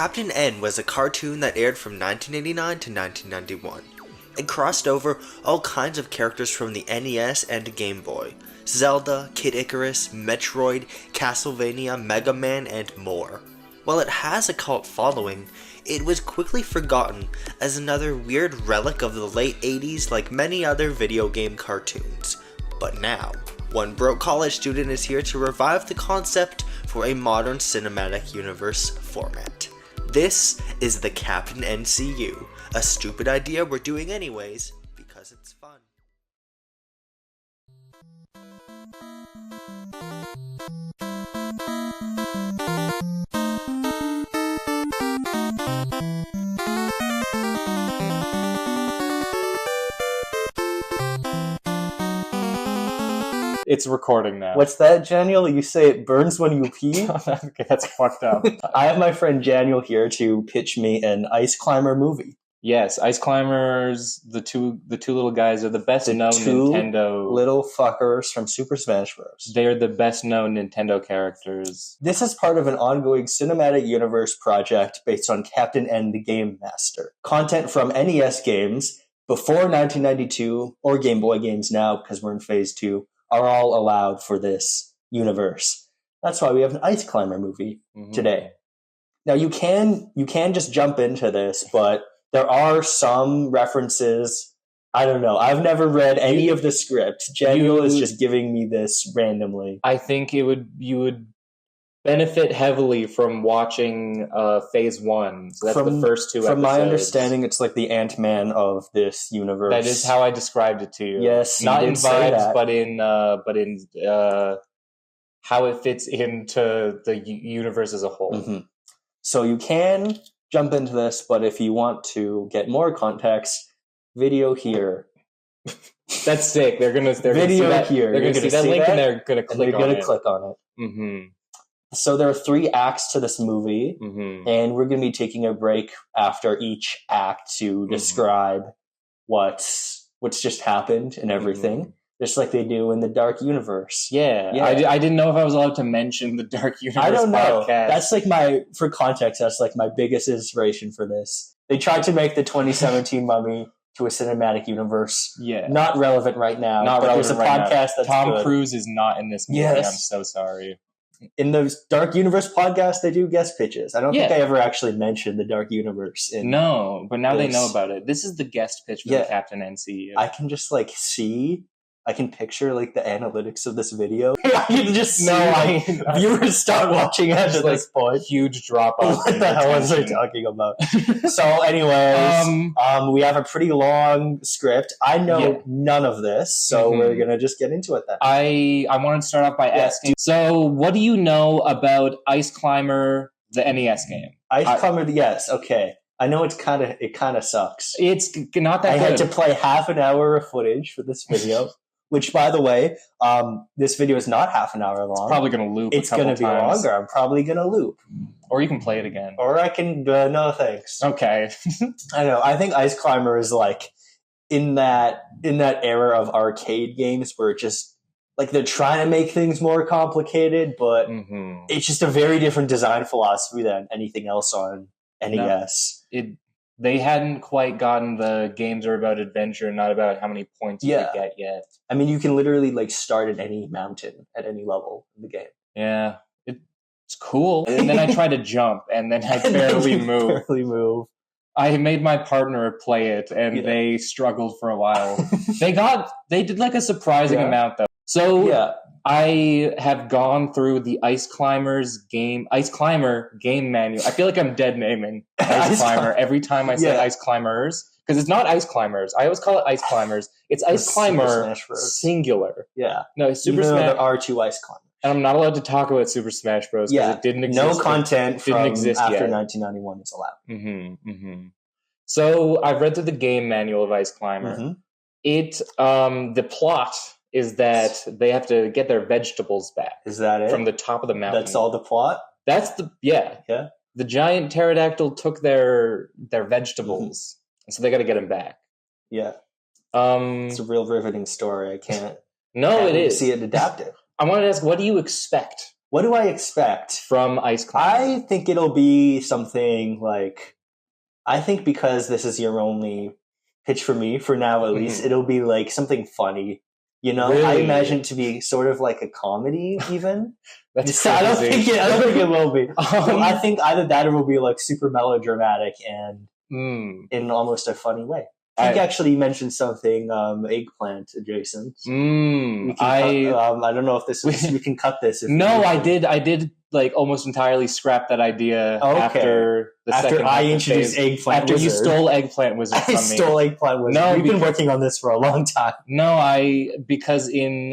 Captain N was a cartoon that aired from 1989 to 1991. It crossed over all kinds of characters from the NES and Game Boy. Zelda, Kid Icarus, Metroid, Castlevania, Mega Man, and more. While it has a cult following, it was quickly forgotten as another weird relic of the late 80s like many other video game cartoons. But now, one broke college student is here to revive the concept for a modern cinematic universe format. This is the Captain NCU, a stupid idea we're doing anyways because it's fun. It's recording now. What's that, Janiel? You say it burns when you pee? Okay, that's fucked up. I have my friend Janiel here to pitch me an Ice Climber movie. Yes, Ice Climbers, the two little guys are the best known Nintendo little fuckers from Super Smash Bros. They're the best known Nintendo characters. This is part of an ongoing cinematic universe project based on Captain N the Game Master. Content from NES games before 1992 or Game Boy games now, because we're in phase 2, are all allowed for this universe. That's why we have an Ice Climber movie today. Now you can just jump into this, but there are some references. I don't know. I've never read any of the script. Janiel is just giving me this randomly. I think you would benefit heavily from watching Phase 1. So that's the first 2 episodes. From my understanding, it's like the Ant-Man of this universe. That is how I described it to you. Yes, not in vibes, but in how it fits into the universe as a whole. Mm-hmm. So you can jump into this, but if you want to get more context, video here. That's sick. They're gonna see here. They're gonna see that link and they're gonna click on it. Mm-hmm. So there are 3 acts to this movie, and we're going to be taking a break after each act to describe what's just happened and everything, just like they do in the Dark Universe. Yeah. I didn't know if I was allowed to mention the Dark Universe. I don't know. Podcast. That's like for context, that's like my biggest inspiration for this. They tried to make the 2017 Mummy to a cinematic universe. Yeah. Not relevant right now. There's a podcast that's Tom Cruise is not in this movie. Yes. I'm so sorry. In the Dark Universe podcast, they do guest pitches. I don't think I ever actually mentioned the Dark Universe. No, but now they know about it. This is the guest pitch for the Captain NCU. I can just I can picture like the analytics of this video. I can just see viewers start watching at this point. Huge drop off. What the hell was I talking about? So anyways, we have a pretty long script. I know none of this, so we're going to just get into it then. I wanted to start off by asking, so what do you know about Ice Climber, the NES game? Ice Climber, yes, okay. I know it kind of sucks. It's not that good. I had to play half an hour of footage for this video. Which, by the way, this video is not half an hour long. It's probably going to loop. It's going to be longer. I'm probably going to loop. Or you can play it again. Or I can. No, thanks. Okay. I know. I think Ice Climber is like in that era of arcade games where it just like they're trying to make things more complicated, but it's just a very different design philosophy than anything else on NES. They hadn't quite gotten the games are about adventure, not about how many points you get yet. I mean, you can literally like start at any mountain at any level in the game. Yeah, it's cool. And then I try to jump, and then I barely move. I made my partner play it, and they struggled for a while. They did like a surprising amount though. So I have gone through the Ice Climber game manual. I feel like I'm dead naming Ice Climber every time I say Ice Climbers, because it's not Ice Climbers. I always call it Ice Climbers. It's Ice Climber singular. Yeah. No, Super Smash. There are 2 Ice Climbers. And I'm not allowed to talk about Super Smash Bros. Because it didn't exist. No content from after yet. 1991 is allowed. So I've read through the game manual of Ice Climber. The plot is that they have to get their vegetables back. Is that it? From the top of the mountain. That's all the plot? That's Yeah. The giant pterodactyl took their vegetables, and so they got to get them back. Yeah. It's a real riveting story. I can't it is. see it adapted. I wanted to ask, what do you expect What do I expect? From Ice Climber? I think it'll be something like... I think because this is your only pitch for me, for now at least, it'll be like something funny. You know, Really? I imagine it to be sort of like a comedy, even. That's I don't crazy. think it will be. I think either that or it will be like super melodramatic and in almost a funny way. I think actually you mentioned something eggplant adjacent. I don't know if this is, we can cut this. If I did like almost entirely scrap that idea after the second. I introduced eggplant. After wizard. you stole eggplant wizard from me. I stole eggplant wizard. No, we've been working on this for a long time. No, because in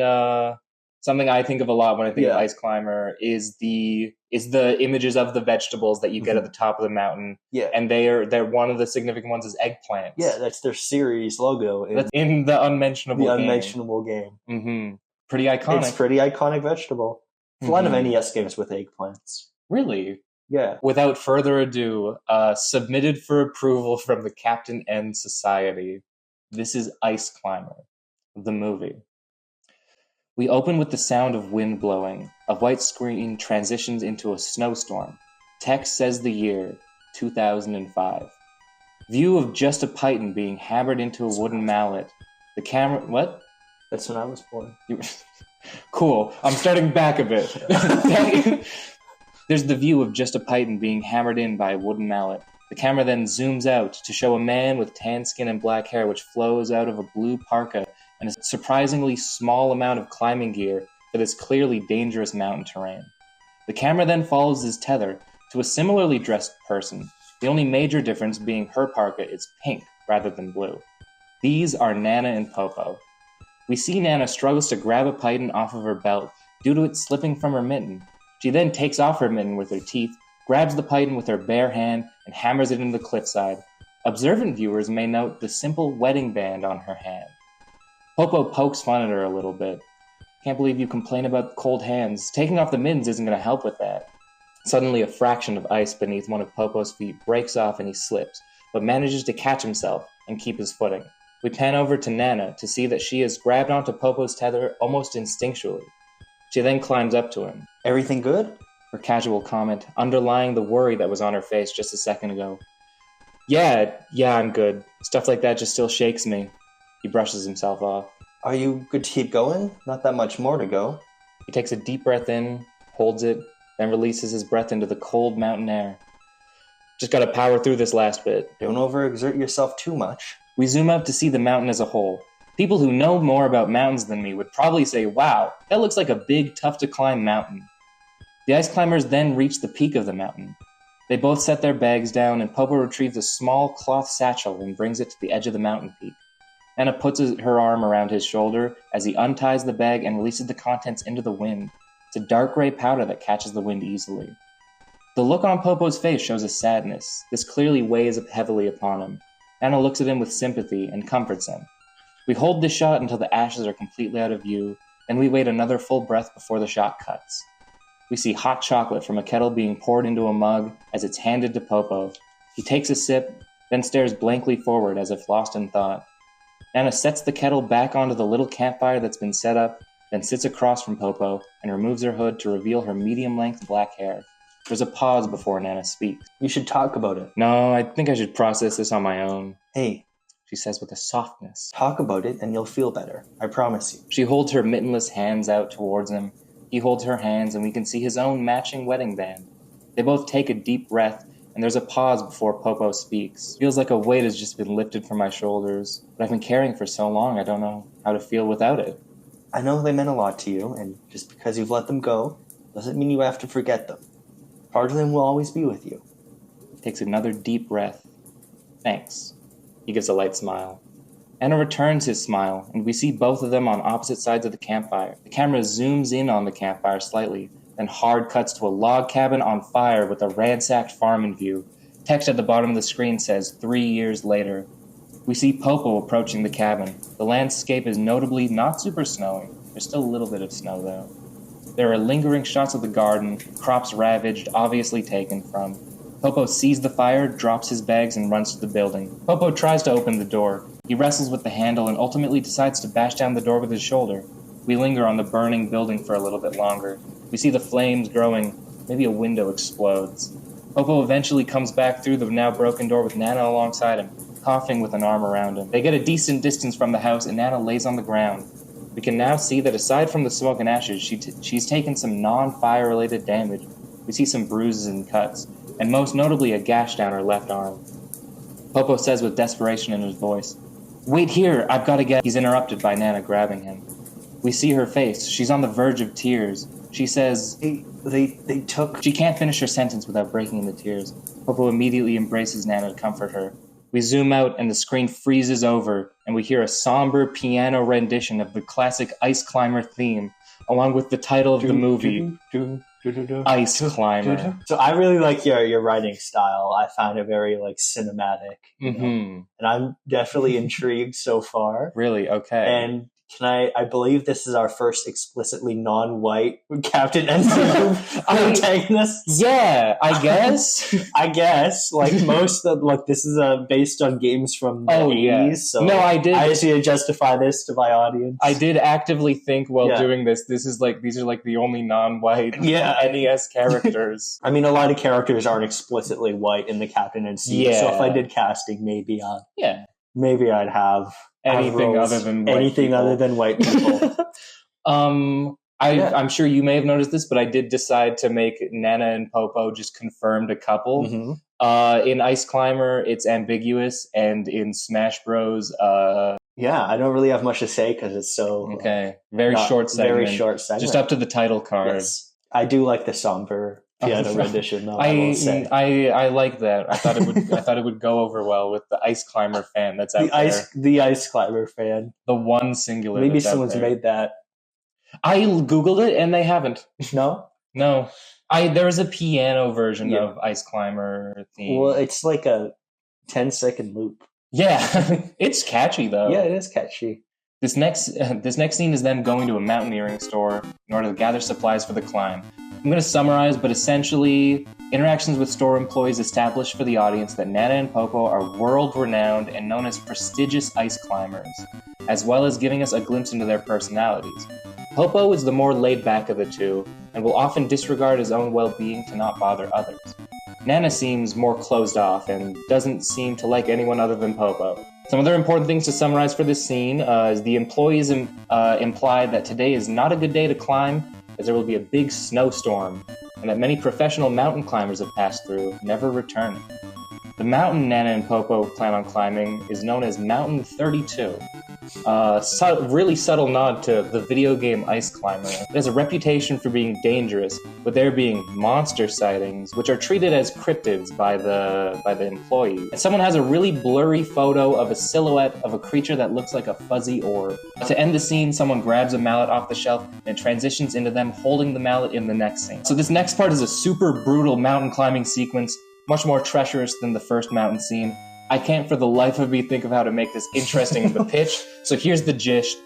something I think of a lot when I think of Ice Climber is the images of the vegetables that you get at the top of the mountain. Yeah, and they're one of the significant ones is eggplants. Yeah, that's their series logo. That's in the unmentionable game. Mm-hmm. Pretty iconic. It's pretty iconic vegetable. There's a lot of NES games with eggplants. Really? Yeah. Without further ado, submitted for approval from the Captain N Society. This is Ice Climber, the movie. We open with the sound of wind blowing. A white screen transitions into a snowstorm. Text says the year, 2005. View of just a python being hammered into a wooden mallet. The camera... What? That's when I was born. Cool. I'm starting back a bit. There's the view of just a python being hammered in by a wooden mallet. The camera then zooms out to show a man with tan skin and black hair which flows out of a blue parka and a surprisingly small amount of climbing gear for this clearly dangerous mountain terrain. The camera then follows his tether to a similarly dressed person, the only major difference being her parka is pink rather than blue. These are Nana and Popo. We see Nana struggles to grab a python off of her belt due to it slipping from her mitten. She then takes off her mitten with her teeth, grabs the python with her bare hand, and hammers it into the cliffside. Observant viewers may note the simple wedding band on her hand. Popo pokes fun at her a little bit. Can't believe you complain about cold hands. Taking off the mittens isn't going to help with that. Suddenly a fraction of ice beneath one of Popo's feet breaks off and he slips, but manages to catch himself and keep his footing. We pan over to Nana to see that she has grabbed onto Popo's tether almost instinctually. She then climbs up to him. Everything good? Her casual comment, underlying the worry that was on her face just a second ago. Yeah, I'm good. Stuff like that just still shakes me. He brushes himself off. Are you good to keep going? Not that much more to go. He takes a deep breath in, holds it, then releases his breath into the cold mountain air. Just gotta power through this last bit. Don't overexert yourself too much. We zoom out to see the mountain as a whole. People who know more about mountains than me would probably say, wow, that looks like a big, tough-to-climb mountain. The ice climbers then reach the peak of the mountain. They both set their bags down, and Popo retrieves a small cloth satchel and brings it to the edge of the mountain peak. Anna puts her arm around his shoulder as he unties the bag and releases the contents into the wind. It's a dark gray powder that catches the wind easily. The look on Popo's face shows a sadness. This clearly weighs heavily upon him. Anna looks at him with sympathy and comforts him. We hold this shot until the ashes are completely out of view, then we wait another full breath before the shot cuts. We see hot chocolate from a kettle being poured into a mug as it's handed to Popo. He takes a sip, then stares blankly forward as if lost in thought. Anna sets the kettle back onto the little campfire that's been set up, then sits across from Popo and removes her hood to reveal her medium-length black hair. There's a pause before Nana speaks. You should talk about it. No, I think I should process this on my own. Hey, she says with a softness. Talk about it and you'll feel better. I promise you. She holds her mittenless hands out towards him. He holds her hands and we can see his own matching wedding band. They both take a deep breath and there's a pause before Popo speaks. Feels like a weight has just been lifted from my shoulders, but I've been carrying for so long I don't know how to feel without it. I know they meant a lot to you, and just because you've let them go doesn't mean you have to forget them. Part of them will always be with you. He takes another deep breath. Thanks. He gives a light smile. Anna returns his smile, and we see both of them on opposite sides of the campfire. The camera zooms in on the campfire slightly, then hard cuts to a log cabin on fire with a ransacked farm in view. Text at the bottom of the screen says, 3 years later. We see Popo approaching the cabin. The landscape is notably not super snowy. There's still a little bit of snow, though. There are lingering shots of the garden, crops ravaged, obviously taken from. Popo sees the fire, drops his bags, and runs to the building. Popo tries to open the door. He wrestles with the handle and ultimately decides to bash down the door with his shoulder. We linger on the burning building for a little bit longer. We see the flames growing. Maybe a window explodes. Popo eventually comes back through the now broken door with Nana alongside him, coughing with an arm around him. They get a decent distance from the house, and Nana lays on the ground. We can now see that aside from the smoke and ashes, she's taken some non-fire-related damage. We see some bruises and cuts, and most notably a gash down her left arm. Popo says with desperation in his voice, "Wait here, I've got to get..." He's interrupted by Nana grabbing him. We see her face. She's on the verge of tears. She says, They took... She can't finish her sentence without breaking into tears. Popo immediately embraces Nana to comfort her. We zoom out and the screen freezes over, and we hear a somber piano rendition of the classic Ice Climber theme, along with the title of the movie, Ice Climber. So I really like your writing style. I found it very cinematic. And I'm definitely intrigued so far. Really? Okay. And I believe this is our first explicitly non-white Captain NC protagonist. Yeah, I guess. I guess. Most of this is based on games from the 80s. So no, I did. I just need to justify this to my audience. I did actively think while doing this is these are the only non-white NES characters. I mean, a lot of characters aren't explicitly white in the Captain NC. Yeah. So if I did casting, maybe I'd have anything other than white people. I'm sure you may have noticed this, but I did decide to make Nana and Popo just confirmed a couple. In Ice Climber, it's ambiguous, and in Smash Bros, I don't really have much to say because it's so very short segment. Just up to the title card. Yes. I do like the somber piano rendition, though. I like that. I thought it would go over well with the Ice Climber fan that's out there. The Ice Climber fan. The one singular. Maybe someone's made that. I googled it and they haven't. No. There is a piano version of Ice Climber theme. Well, it's like a 10-second loop. Yeah, it's catchy though. Yeah, it is catchy. This next scene is them going to a mountaineering store in order to gather supplies for the climb. I'm going to summarize, but essentially, interactions with store employees establish for the audience that Nana and Popo are world-renowned and known as prestigious ice climbers, as well as giving us a glimpse into their personalities. Popo is the more laid-back of the two, and will often disregard his own well-being to not bother others. Nana seems more closed off and doesn't seem to like anyone other than Popo. Some other important things to summarize for this scene is the employees imply that today is not a good day to climb, as there will be a big snowstorm, and that many professional mountain climbers have passed through, never returning. The mountain Nana and Popo plan on climbing is known as Mountain 32. Really subtle nod to the video game Ice Climber. It has a reputation for being dangerous, with there being monster sightings, which are treated as cryptids by the employees. And someone has a really blurry photo of a silhouette of a creature that looks like a fuzzy orb. To end the scene, someone grabs a mallet off the shelf and it transitions into them holding the mallet in the next scene. So this next part is a super brutal mountain climbing sequence, much more treacherous than the first mountain scene. I can't for the life of me think of how to make this interesting in the pitch, so here's the gist.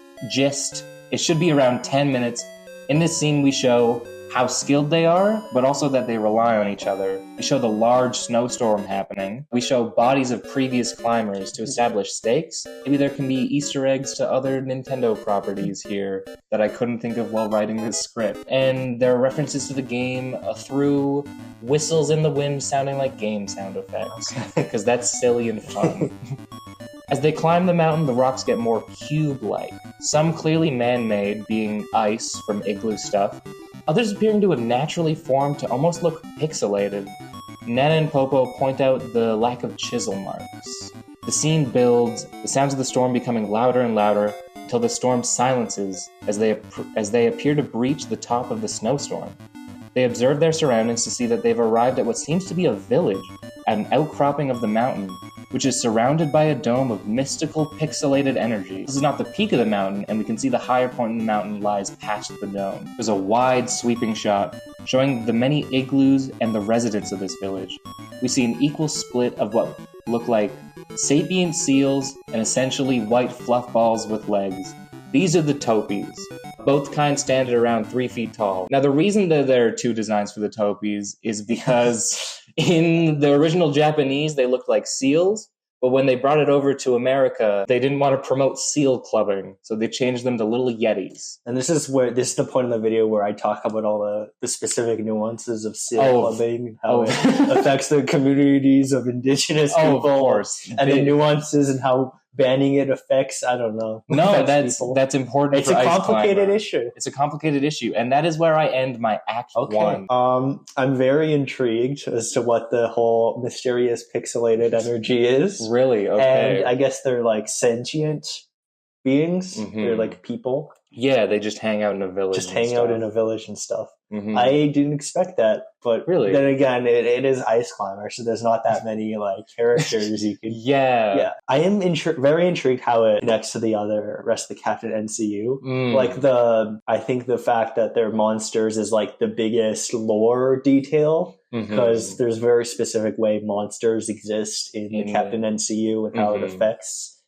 It should be around 10 minutes. In this scene, we show how skilled they are, but also that they rely on each other. We show the large snowstorm happening. We show bodies of previous climbers to establish stakes. Maybe there can be Easter eggs to other Nintendo properties here that I couldn't think of while writing this script. And there are references to the game through whistles in the wind sounding like game sound effects, because that's silly and fun. As they climb the mountain, the rocks get more cube-like, some clearly man-made, being ice from igloo stuff, others appearing to have naturally formed to almost look pixelated. Nana and Popo point out the lack of chisel marks. The scene builds, the sounds of the storm becoming louder and louder, until the storm silences as they appear to breach the top of the snowstorm. They observe their surroundings to see that they've arrived at what seems to be a village, at an outcropping of the mountain, which is surrounded by a dome of mystical pixelated energy. This is not the peak of the mountain, and we can see the higher point in the mountain lies past the dome. There's a wide, sweeping shot showing the many igloos and the residents of this village. We see an equal split of what look like sapient seals and essentially white fluff balls with legs. These are the topies. Both kinds stand at around 3 feet tall. Now, the reason that there are two designs for the topies is because in the original Japanese, they looked like seals, But when they brought it over to America, they didn't want to promote seal clubbing, so they changed them to little Yetis. And this is the point in the video where I talk about all the specific nuances of seal clubbing, how it affects the communities of indigenous people, of course. And the nuances and how banning it affects, I don't know. No, that's important. It's a complicated issue. It's a complicated issue, and that is where I end my Act 1. I'm very intrigued as to what the whole mysterious pixelated energy is. Really? Okay. And I guess they're like sentient beings. Mm-hmm. They're like people. Yeah, they just hang out in a village. Just hang out in a village and stuff. Mm-hmm. I didn't expect that, but really, then again, it is Ice Climber, so there's not that many like characters you can. Yeah. I am very intrigued how it connects to the rest of the Captain NCU. Like I think the fact that they're monsters is like the biggest lore detail, because there's a very specific way monsters exist in the Captain NCU and how it affects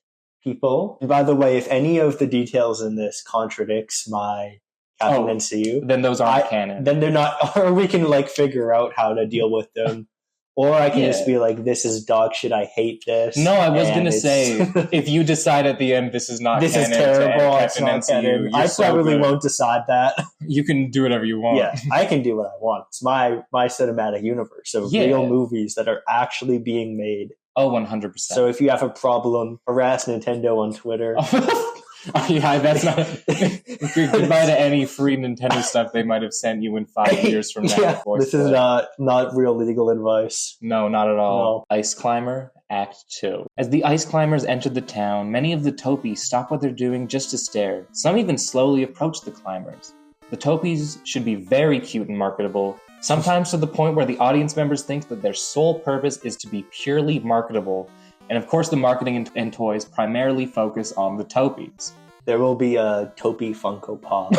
people. And by the way, if any of the details in this contradicts my Captain NCU, then those aren't canon. Then they're not, or we can like figure out how to deal with them. Or I can just be like, this is dog shit, I hate this. No, I was going to say, if you decide at the end this is not this canon, is terrible, it's not canon, I probably won't decide that. You can do whatever you want. Yeah, I can do what I want. It's my cinematic universe of real movies that are actually being made. Oh, 100%. So if you have a problem, harass Nintendo on Twitter. Yeah, that's not. Goodbye to any free Nintendo stuff they might have sent you in 5 years from now. This is not real legal advice. No, not at all. No. Ice Climber, Act 2. As the Ice Climbers entered the town, many of the Topies stop what they're doing just to stare. Some even slowly approach the climbers. The Topies should be very cute and marketable, sometimes to the point where the audience members think that their sole purpose is to be purely marketable. And of course, the marketing and toys primarily focus on the Topies. There will be a Topi Funko Pop.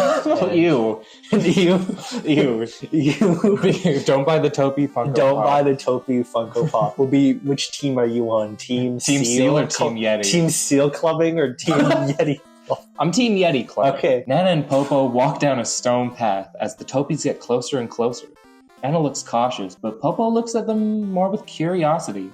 Ew. Ew. Don't buy the Topi Funko Pop. Don't buy the Topi Funko Pop. Which team are you on? Team Seal or Team Yeti? Team Seal Clubbing or Team Yeti? I'm Team Yeti Club. Okay. Nana and Popo walk down a stone path as the Topies get closer and closer. Nana looks cautious, but Popo looks at them more with curiosity.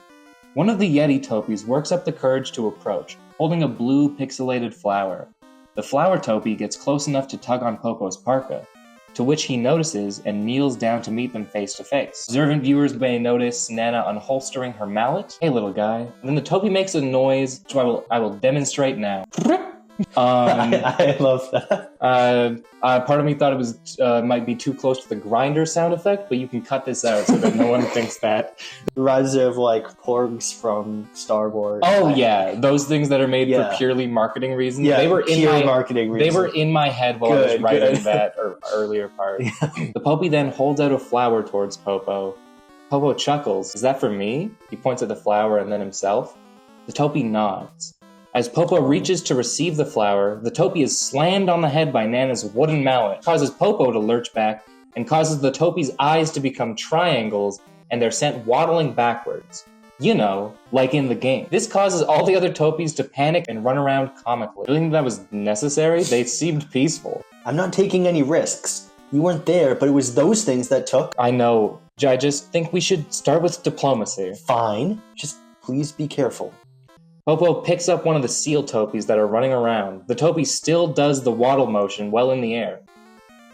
One of the Yeti Topies works up the courage to approach, holding a blue pixelated flower. The flower Topi gets close enough to tug on Popo's parka, to which he notices and kneels down to meet them face to face. Observant viewers may notice Nana unholstering her mallet. Hey, little guy. And then the Topi makes a noise, which I will demonstrate now. I love that. Part of me thought it was might be too close to the grinder sound effect, but you can cut this out so that no one thinks that. It reminds me of like porgs from Star Wars. Oh yeah, those things that are made for purely marketing reasons. Yeah, they were in my marketing reasons. They were in my head while I was writing that earlier part. The Topi then holds out a flower towards Popo. Popo chuckles. Is that for me? He points at the flower and then himself. The Topi nods. As Popo reaches to receive the flower, the Topi is slammed on the head by Nana's wooden mallet, causes Popo to lurch back, and causes the Topi's eyes to become triangles, and they're sent waddling backwards. You know, like in the game. This causes all the other Topies to panic and run around comically. Do you think that was necessary? They seemed peaceful. I'm not taking any risks. You weren't there, but it was those things that took. I know. I just think we should start with diplomacy. Fine. Just please be careful. Popo picks up one of the seal Topies that are running around. The Topi still does the waddle motion well in the air.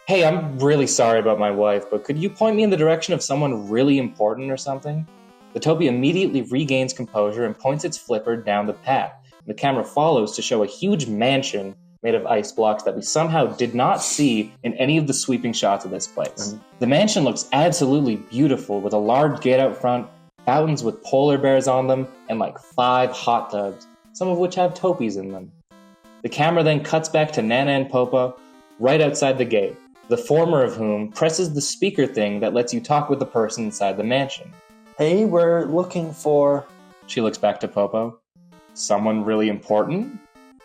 Hey, I'm really sorry about my wife, but could you point me in the direction of someone really important or something? The Topi immediately regains composure and points its flipper down the path. The camera follows to show a huge mansion made of ice blocks that we somehow did not see in any of the sweeping shots of this place. The mansion looks absolutely beautiful, with a large gate out front, fountains with polar bears on them, and like 5 hot tubs, some of which have Topies in them. The camera then cuts back to Nana and Popo, right outside the gate, the former of whom presses the speaker thing that lets you talk with the person inside the mansion. Hey, we're looking for... She looks back to Popo. Someone really important?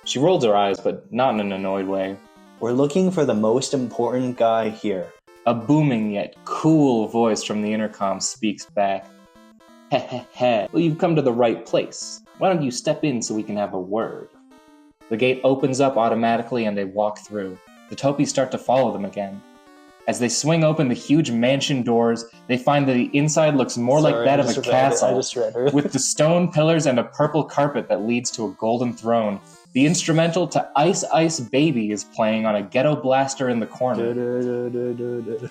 She rolls her eyes, but not in an annoyed way. We're looking for the most important guy here. A booming yet cool voice from the intercom speaks back. Well, you've come to the right place. Why don't you step in so we can have a word? The gate opens up automatically and they walk through. The Topies start to follow them again. As they swing open the huge mansion doors, they find that the inside looks more like that of a castle, I just read it. with the stone pillars and a purple carpet that leads to a golden throne. The instrumental to Ice Ice Baby is playing on a ghetto blaster in the corner.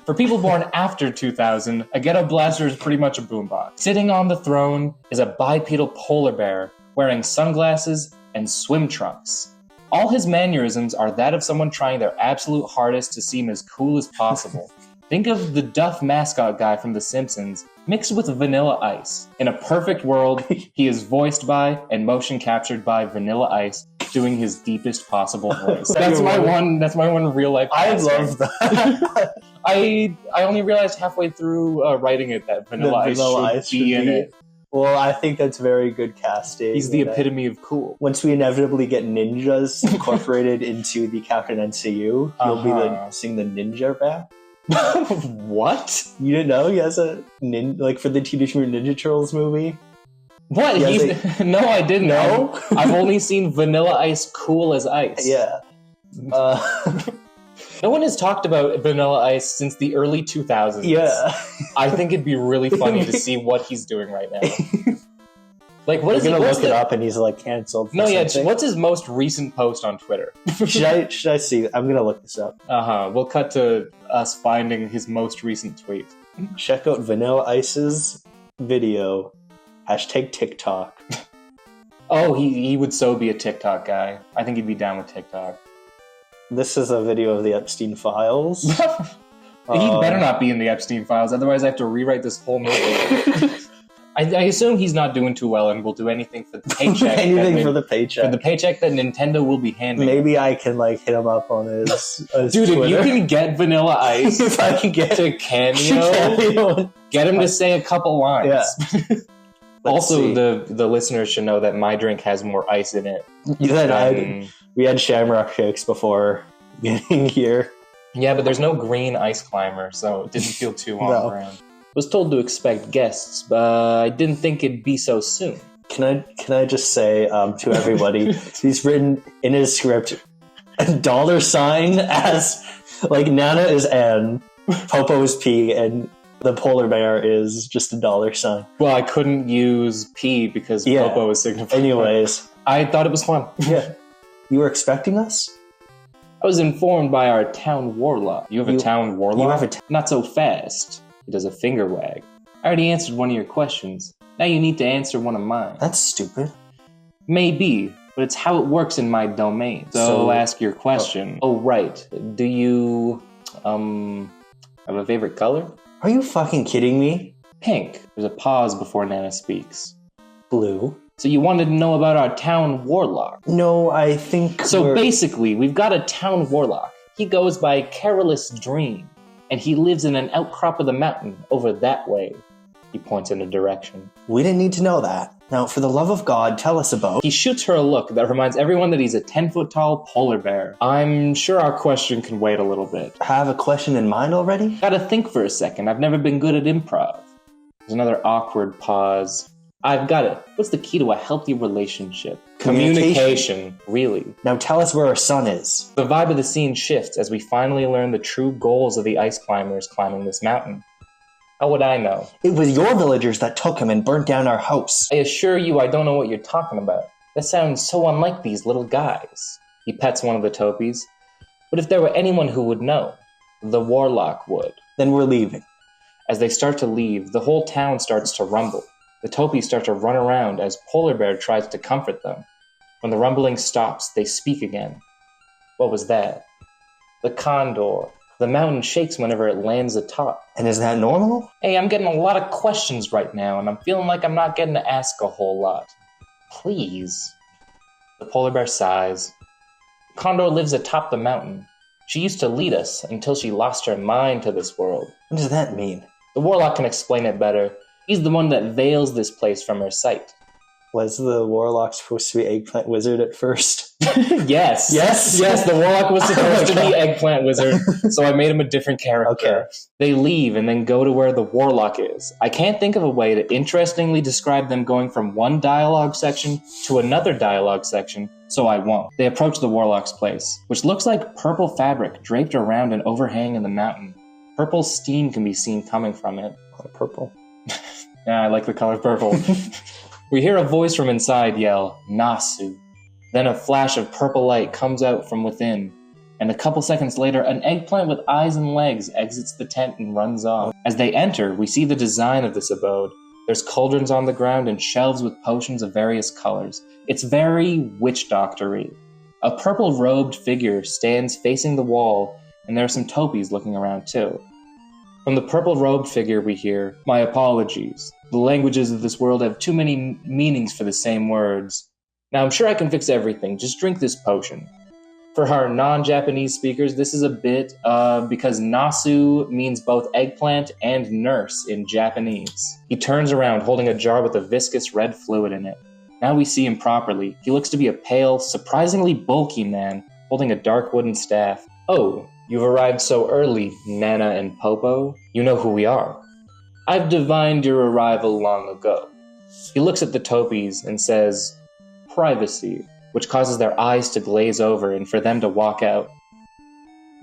For people born after 2000, a ghetto blaster is pretty much a boombox. Sitting on the throne is a bipedal polar bear wearing sunglasses and swim trunks. All his mannerisms are that of someone trying their absolute hardest to seem as cool as possible. Think of the Duff mascot guy from The Simpsons mixed with Vanilla Ice. In a perfect world, he is voiced by and motion captured by Vanilla Ice, doing his deepest possible voice. That's my one real life. I love that. I only realized halfway through writing it that Vanilla Ice should be in it. Well, I think that's very good casting. He's the epitome of cool. Once we inevitably get ninjas incorporated into the Captain NCU, he'll be sing the ninja rap. What? You didn't know he has a like for the Teenage Mutant Ninja Turtles movie? What? No, I didn't know. I've only seen Vanilla Ice cool as ice. Yeah. No one has talked about Vanilla Ice since the early 2000s. Yeah. I think it'd be really funny to see what he's doing right now. Like, what is he gonna look it up and he's like canceled? No, yeah. What's his most recent post on Twitter? Should I see? I'm gonna look this up. We'll cut to us finding his most recent tweet. Check out Vanilla Ice's video. #TikTok. Oh, he would so be a TikTok guy. I think he'd be down with TikTok. This is a video of the Epstein Files. He better not be in the Epstein Files, otherwise I have to rewrite this whole movie. I assume he's not doing too well and will do anything for the paycheck. For the paycheck. For the paycheck that Nintendo will be handing. Maybe I can hit him up on his Dude, Twitter. if you can get Vanilla Ice if I can get to cameo, get him to say a couple lines. Yeah. Also, the listeners should know that my drink has more ice in it. We had Shamrock Shakes before getting here. Yeah, but there's no green ice climber, so it didn't feel too on brand. Was told to expect guests, but I didn't think it'd be so soon. Can I just say to everybody, he's written in his script $sign as like Nana is N, Popo is P, and the polar bear is just $sign. Well, I couldn't use P because Popo is signified. Anyways, I thought it was fun. Yeah, you were expecting us? I was informed by our town warlock. You have a town warlock? Not so fast. He does a finger wag. I already answered one of your questions. Now you need to answer one of mine. That's stupid. Maybe, but it's how it works in my domain. So ask your question. Oh, right. Do you, have a favorite color? Are you fucking kidding me? Pink. There's a pause before Nana speaks. Blue. So you wanted to know about our town warlock? No, I think So basically, we've got a town warlock. He goes by Careless Dream, and he lives in an outcrop of the mountain over that way. He points in a direction. We didn't need to know that. Now, for the love of God, tell us about... He shoots her a look that reminds everyone that he's a 10-foot-tall polar bear. I'm sure our question can wait a little bit. Have a question in mind already? Gotta think for a second. I've never been good at improv. There's another awkward pause. I've got it. What's the key to a healthy relationship? Communication, really. Now tell us where our son is. The vibe of the scene shifts as we finally learn the true goals of the ice climbers climbing this mountain. How would I know? It was your villagers that took him and burnt down our house. I assure you I don't know what you're talking about. That sounds so unlike these little guys. He pets one of the topies. But if there were anyone who would know, the warlock would. Then we're leaving. As they start to leave, the whole town starts to rumble. The topies start to run around as Polar Bear tries to comfort them. When the rumbling stops, they speak again. What was that? The condor. The mountain shakes whenever it lands atop. And is that normal? Hey, I'm getting a lot of questions right now, and I'm feeling like I'm not getting to ask a whole lot. Please. The polar bear sighs. Condor lives atop the mountain. She used to lead us until she lost her mind to this world. What does that mean? The warlock can explain it better. He's the one that veils this place from her sight. Was the warlock supposed to be Eggplant Wizard at first? Yes. Yes? Yes, the warlock was supposed to be Eggplant Wizard, so I made him a different character. Okay. They leave and then go to where the warlock is. I can't think of a way to interestingly describe them going from one dialogue section to another dialogue section, so I won't. They approach the warlock's place, which looks like purple fabric draped around an overhang in the mountain. Purple steam can be seen coming from it. Purple. Yeah, I like the color purple. We hear a voice from inside yell, Nasu. Then a flash of purple light comes out from within, and a couple seconds later, an eggplant with eyes and legs exits the tent and runs off. As they enter, we see the design of this abode. There's cauldrons on the ground and shelves with potions of various colors. It's very witch doctor-y. A purple-robed figure stands facing the wall, and there are some topies looking around too. From the purple-robed figure we hear, my apologies. The languages of this world have too many meanings for the same words. Now I'm sure I can fix everything, just drink this potion. For our non-Japanese speakers, this is a bit because Nasu means both eggplant and nurse in Japanese. He turns around holding a jar with a viscous red fluid in it. Now we see him properly. He looks to be a pale, surprisingly bulky man holding a dark wooden staff. Oh, you've arrived so early, Nana and Popo. You know who we are. I've divined your arrival long ago. He looks at the topies and says, privacy, which causes their eyes to glaze over and for them to walk out.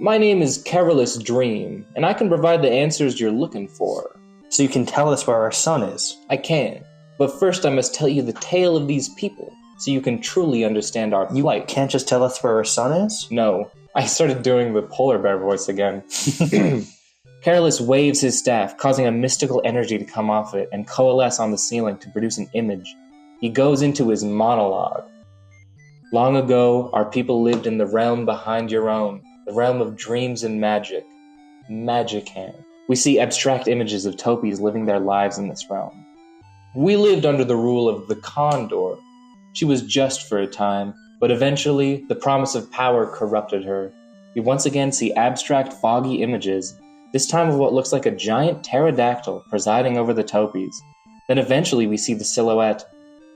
My name is Careless Dream, and I can provide the answers you're looking for. So you can tell us where our son is? I can, but first I must tell you the tale of these people, so you can truly understand our plight. You can't just tell us where our son is? No, I started doing the polar bear voice again. Careless waves his staff, causing a mystical energy to come off it and coalesce on the ceiling to produce an image. He goes into his monologue. Long ago, our people lived in the realm behind your own, the realm of dreams and magic. Magic hand. We see abstract images of topies living their lives in this realm. We lived under the rule of the Condor. She was just for a time, but eventually the promise of power corrupted her. We once again see abstract, foggy images, this time of what looks like a giant pterodactyl presiding over the topies. Then eventually we see the silhouette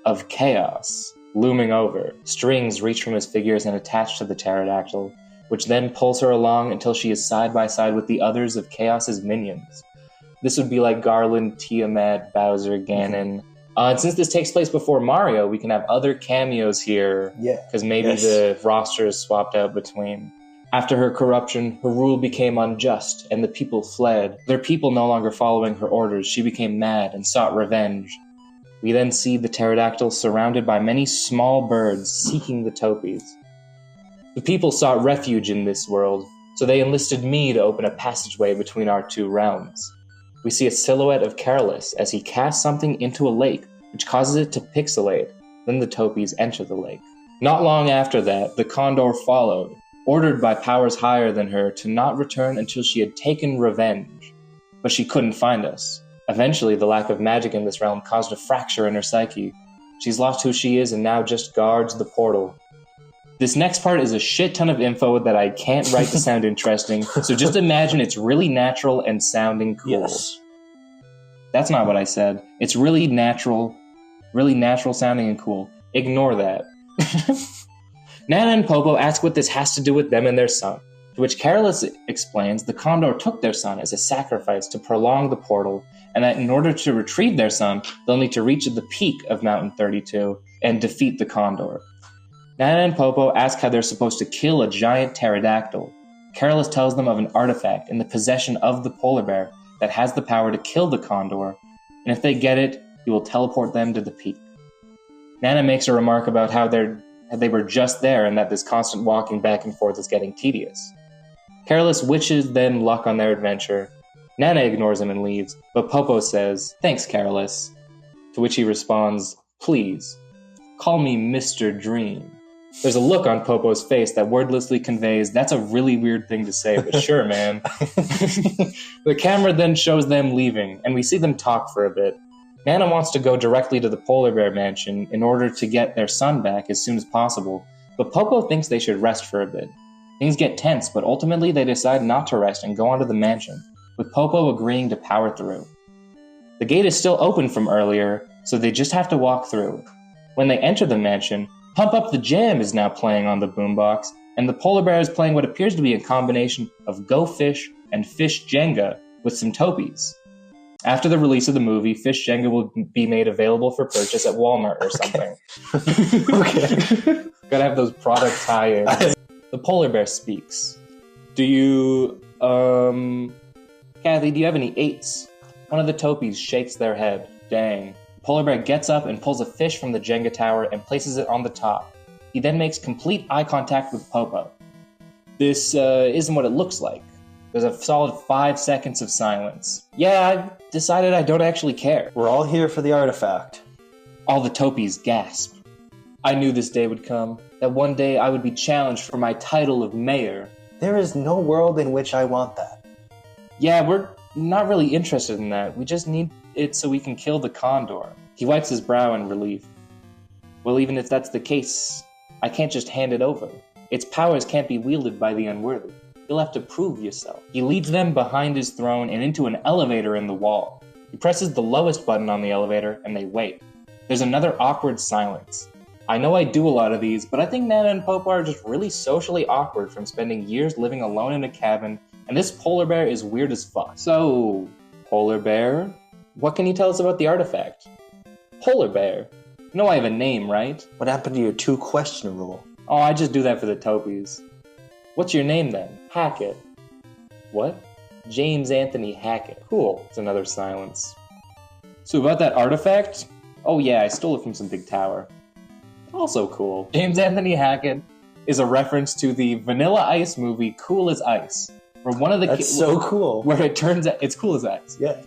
of Chaos looming over. Strings reach from his figures and attach to the pterodactyl, which then pulls her along until she is side by side with the others of Chaos's minions. This would be like Garland, Tiamat, Bowser, Ganon. And since this takes place before Mario, we can have other cameos here. Yeah. Because maybe the roster is swapped out between. After her corruption, her rule became unjust, and the people fled. Their people no longer following her orders, she became mad and sought revenge. We then see the pterodactyl surrounded by many small birds seeking the topies. The people sought refuge in this world, so they enlisted me to open a passageway between our two realms. We see a silhouette of Careless as he casts something into a lake, which causes it to pixelate. Then the topies enter the lake. Not long after that, the Condor followed, ordered by powers higher than her to not return until she had taken revenge. But she couldn't find us. Eventually, the lack of magic in this realm caused a fracture in her psyche. She's lost who she is and now just guards the portal. This next part is a shit ton of info that I can't write to sound interesting, so just imagine it's really natural and sounding cool. Yes. That's not what I said. It's really natural sounding and cool. Ignore that. Nana and Popo ask what this has to do with them and their son, to which Careless explains the Condor took their son as a sacrifice to prolong the portal, and that in order to retrieve their son, they'll need to reach the peak of Mountain 32 and defeat the Condor. Nana and Popo ask how they're supposed to kill a giant pterodactyl. Careless tells them of an artifact in the possession of the polar bear that has the power to kill the Condor, and if they get it, he will teleport them to the peak. Nana makes a remark about how they were just there and that this constant walking back and forth is getting tedious. Careless wishes them luck on their adventure. Nana ignores him and leaves, but Popo says, "Thanks, Careless," to which he responds, "Please, call me Mr. Dream." There's a look on Popo's face that wordlessly conveys, that's a really weird thing to say, but sure, man. The camera then shows them leaving, and we see them talk for a bit. Nana wants to go directly to the polar bear mansion in order to get their son back as soon as possible, but Popo thinks they should rest for a bit. Things get tense, but ultimately they decide not to rest and go on to the mansion, with Popo agreeing to power through. The gate is still open from earlier, so they just have to walk through. When they enter the mansion, Pump Up the Jam is now playing on the boombox, and the polar bear is playing what appears to be a combination of Go Fish and Fish Jenga with some topies. After the release of the movie, Fish Jenga will be made available for purchase at Walmart or something. Okay. Gotta have those product tie-ins. The polar bear speaks. Do you, Kathy, do you have any 8s? One of the topies shakes their head. Dang. Polar bear gets up and pulls a fish from the Jenga tower and places it on the top. He then makes complete eye contact with Popo. This isn't what it looks like. There's a solid 5 seconds of silence. Yeah, I've decided I don't actually care. We're all here for the artifact. All the topies gasp. I knew this day would come, that one day I would be challenged for my title of mayor. There is no world in which I want that. Yeah, we're not really interested in that. We just need it so we can kill the condor. He wipes his brow in relief. Well, even if that's the case, I can't just hand it over. Its powers can't be wielded by the unworthy. You'll have to prove yourself. He leads them behind his throne and into an elevator in the wall. He presses the lowest button on the elevator, and they wait. There's another awkward silence. I know I do a lot of these, but I think Nana and Popo are just really socially awkward from spending years living alone in a cabin, and this polar bear is weird as fuck. So, polar bear, what can you tell us about the artifact? Polar bear. You know I have a name, right? What happened to your 2-question rule? Oh, I just do that for the topies. What's your name then? Hackett. What? James Anthony Hackett. Cool. It's another silence. So about that artifact? Oh yeah, I stole it from some big tower. Also cool. James Anthony Hackett is a reference to the Vanilla Ice movie Cool as Ice. Where one of the That's so cool. Where it turns out it's cool as ice. Yeah.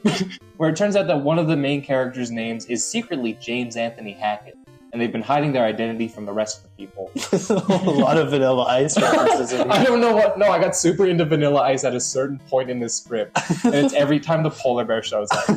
Where it turns out that one of the main characters' names is secretly James Anthony Hackett, and they've been hiding their identity from the rest of the people. A lot of Vanilla Ice references in here. I don't know what. No, I got super into Vanilla Ice at a certain point in this script, and it's every time the polar bear shows up.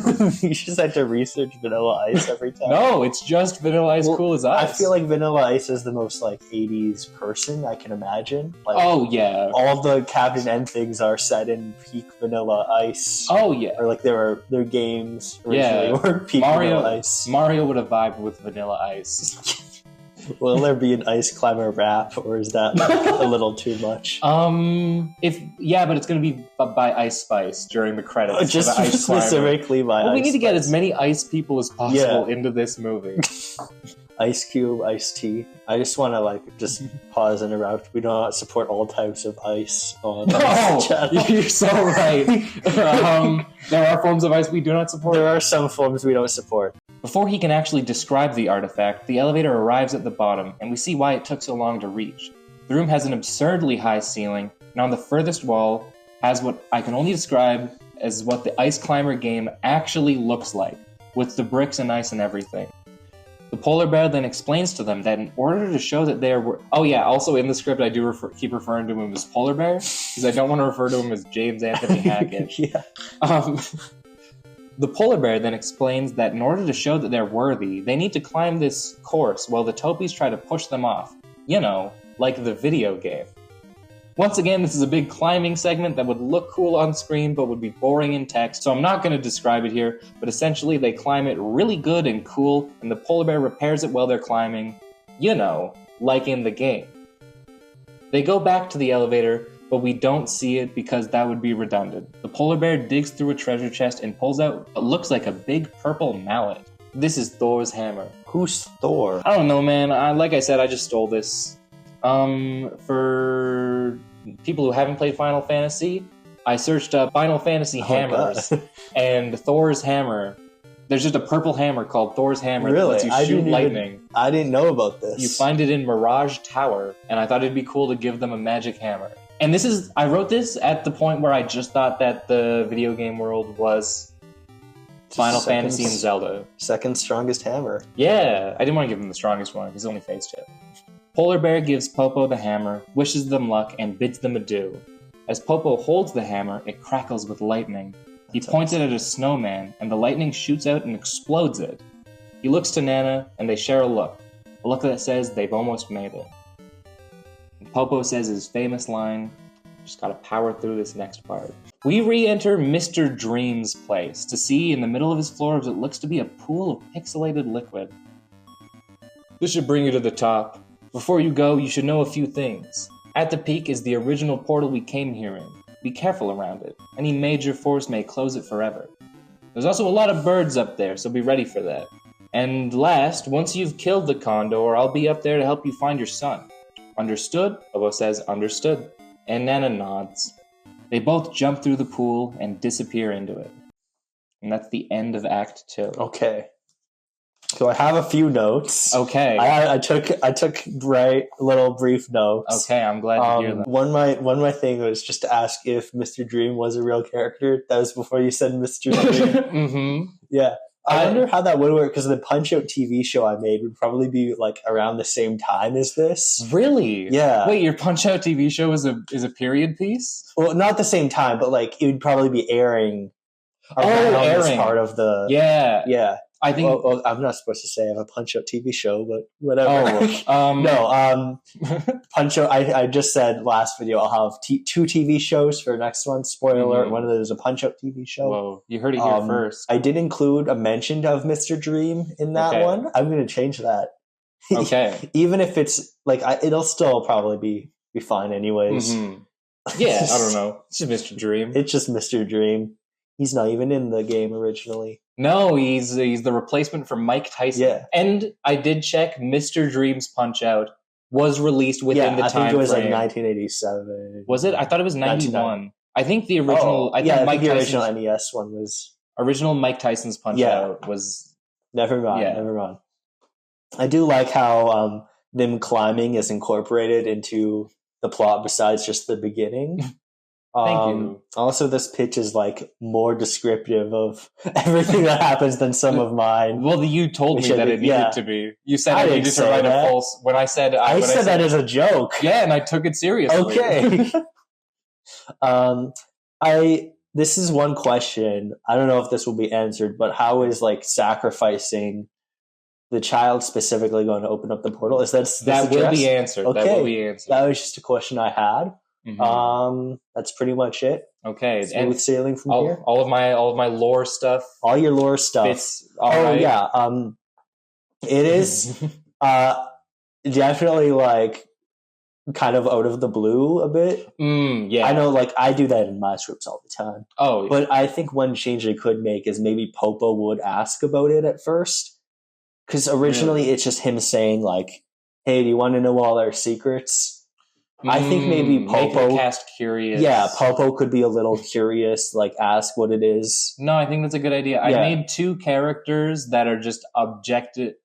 You just had to research Vanilla Ice every time. No, it's just Vanilla Ice. Well, Cool as Ice. I feel like Vanilla Ice is the most like 80s person I can imagine. Like, oh yeah, all the Captain N things are set in peak Vanilla Ice. Oh yeah, or like their games originally were peak Vanilla Ice. Mario would have vibed with Vanilla Ice. Will there be an Ice Climber rap, or is that a little too much? But it's gonna be by Ice Spice during the credits. Oh, just the Ice specifically by well, Ice we need to get Spice. as many ice people as possible into this movie. Ice Cube, Ice Tea. I just want to just pause and interrupt. We do not support all types of ice on this channel. You're so right. There are forms of ice we do not support. There are some forms we don't support. Before he can actually describe the artifact, the elevator arrives at the bottom, and we see why it took so long to reach. The room has an absurdly high ceiling, and on the furthest wall has what I can only describe as what the Ice Climber game actually looks like, with the bricks and ice and everything. The polar bear then explains to them that in order to show that they are... Oh yeah, also in the script I do keep referring to him as Polar Bear, because I don't want to refer to him as James Anthony Hackett. Yeah. The polar bear then explains that in order to show that they're worthy, they need to climb this course while the topies try to push them off. You know, like the video game. Once again, this is a big climbing segment that would look cool on screen but would be boring in text, so I'm not going to describe it here, but essentially they climb it really good and cool, and the polar bear repairs it while they're climbing, you know, like in the game. They go back to the elevator, but we don't see it because that would be redundant. The polar bear digs through a treasure chest and pulls out what looks like a big purple mallet. This is Thor's hammer. Who's Thor? I don't know, man. Like I said, I just stole this. For people who haven't played Final Fantasy, I searched up Final Fantasy hammers, and Thor's hammer. There's just a purple hammer called Thor's hammer that lets you shoot lightning. I didn't know about this. You find it in Mirage Tower, and I thought it'd be cool to give them a magic hammer. And I wrote this at the point where I just thought that the video game world was Final Fantasy and Zelda. Second strongest hammer. Yeah, I didn't want to give him the strongest one. He's only faced it. Polar Bear gives Popo the hammer, wishes them luck, and bids them adieu. As Popo holds the hammer, it crackles with lightning. He points it at a snowman, and the lightning shoots out and explodes it. He looks to Nana, and they share a look that says they've almost made it. And Popo says his famous line, just gotta power through this next part. We re-enter Mr. Dream's place to see in the middle of his floor what looks to be a pool of pixelated liquid. This should bring you to the top. Before you go, you should know a few things. At the peak is the original portal we came here in. Be careful around it. Any major force may close it forever. There's also a lot of birds up there, so be ready for that. And last, once you've killed the condor, I'll be up there to help you find your son. Understood? Popo says understood. And Nana nods. They both jump through the pool and disappear into it. And that's the end of Act 2. Okay. So I have a few notes. Okay. I took little brief notes. Okay, I'm glad to hear them. One of my thing was just to ask if Mr. Dream was a real character. That was before you said Mr. Dream. Mm-hmm. Yeah. I wonder how that would work, because the Punch-Out TV show I made would probably be like around the same time as this. Really? Yeah. Wait, your Punch-Out TV show is a period piece? Well, not the same time, but like it would probably be airing around this part of the... Yeah. Yeah. I think... Well, I'm not supposed to say I have a Punch-Out TV show, but whatever. Punch-Out... I just said last video I'll have 2 TV shows for next one. Spoiler alert, one of them is a Punch-Out TV show. Whoa, you heard it here first. I did include a mention of Mr. Dream in that one. I'm going to change that. Okay. Even if it's... like, it'll still probably be fine anyways. Mm-hmm. Yeah, I don't know. It's just Mr. Dream. It's just Mr. Dream. He's not even in the game originally. No, he's the replacement for Mike Tyson. Yeah. And I did check, Mr. Dream's Punch-Out was released within the time frame. I think it was like 1987. Was it? I thought it was 91. I think the original... the original NES one was... Original Mike Tyson's Punch-Out was... Never mind. I do like how them climbing is incorporated into the plot besides just the beginning. Thank you. Also, this pitch is like more descriptive of everything that happens than some of mine. Well, you told me that it needed to be. You said I needed to write a false... When I said that as a joke. Yeah, and I took it seriously. Okay. This is one question. I don't know if this will be answered, but how is like sacrificing the child specifically going to open up the portal? Is that will be answered? Okay. That will be answered. That was just a question I had. Mm-hmm. That's pretty much it. Okay, smooth sailing from here. All of my lore stuff. All your lore stuff. Fits right. Yeah. It is definitely like kind of out of the blue a bit. Yeah, I know. Like I do that in my scripts all the time. Oh, yeah. But I think one change they could make is maybe Popo would ask about it at first, because originally it's just him saying like, "Hey, do you want to know all our secrets?" I think maybe Popo cast curious. Yeah, Popo could be a little curious, like ask what it is. No, I think that's a good idea. Yeah. I made 2 characters that are just objective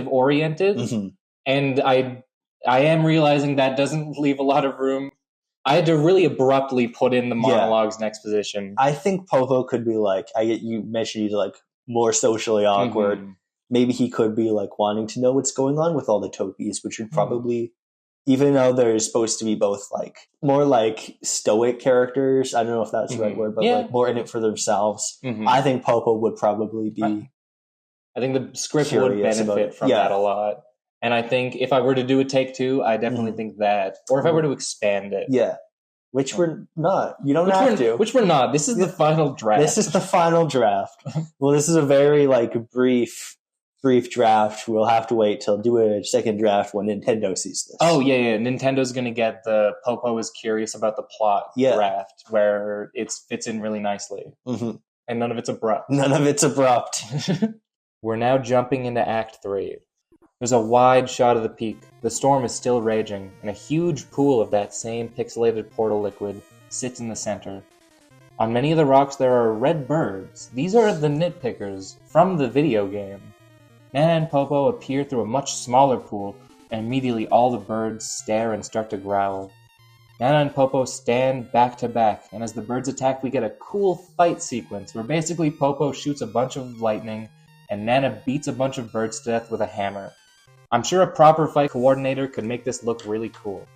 oriented, and I am realizing that doesn't leave a lot of room. I had to really abruptly put in the monologues and exposition. I think Popo could be like, you mentioned he's like more socially awkward. Maybe he could be like wanting to know what's going on with all the Topies, which would probably. Even though they're supposed to be both like more like stoic characters, I don't know if that's the right word, but like more in it for themselves. I think Popo would probably be. I think the script would benefit from that a lot, and I think if I were to do a take 2, I definitely think that, or if I were to expand it, which we're not. You don't have to. Which we're not. This is the final draft. This is the final draft. Well, this is a very like brief draft. We'll have to wait till do a second draft when Nintendo sees this. Oh yeah. Nintendo's gonna get the Popo is curious about the plot draft where it fits in really nicely, and none of it's abrupt. We're now jumping into Act 3. There's a wide shot of the peak. The storm is still raging, and a huge pool of that same pixelated portal liquid sits in the center. On many of the rocks there are red birds. These are the nitpickers from the video game. Nana and Popo appear through a much smaller pool, and immediately all the birds stare and start to growl. Nana and Popo stand back to back, and as the birds attack, we get a cool fight sequence where basically Popo shoots a bunch of lightning, and Nana beats a bunch of birds to death with a hammer. I'm sure a proper fight coordinator could make this look really cool.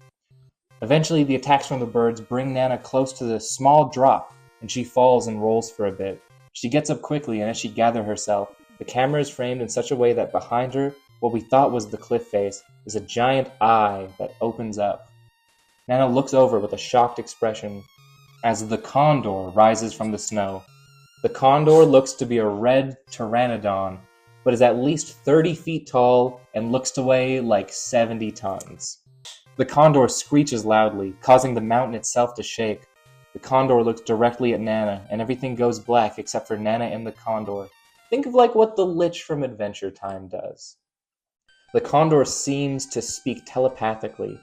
Eventually, the attacks from the birds bring Nana close to the small drop, and she falls and rolls for a bit. She gets up quickly, and as she gathers herself, the camera is framed in such a way that behind her, what we thought was the cliff face, is a giant eye that opens up. Nana looks over with a shocked expression as the condor rises from the snow. The condor looks to be a red pteranodon, but is at least 30 feet tall and looks to weigh like 70 tons. The condor screeches loudly, causing the mountain itself to shake. The condor looks directly at Nana, and everything goes black except for Nana and the condor. Think of like what the Lich from Adventure Time does. The condor seems to speak telepathically.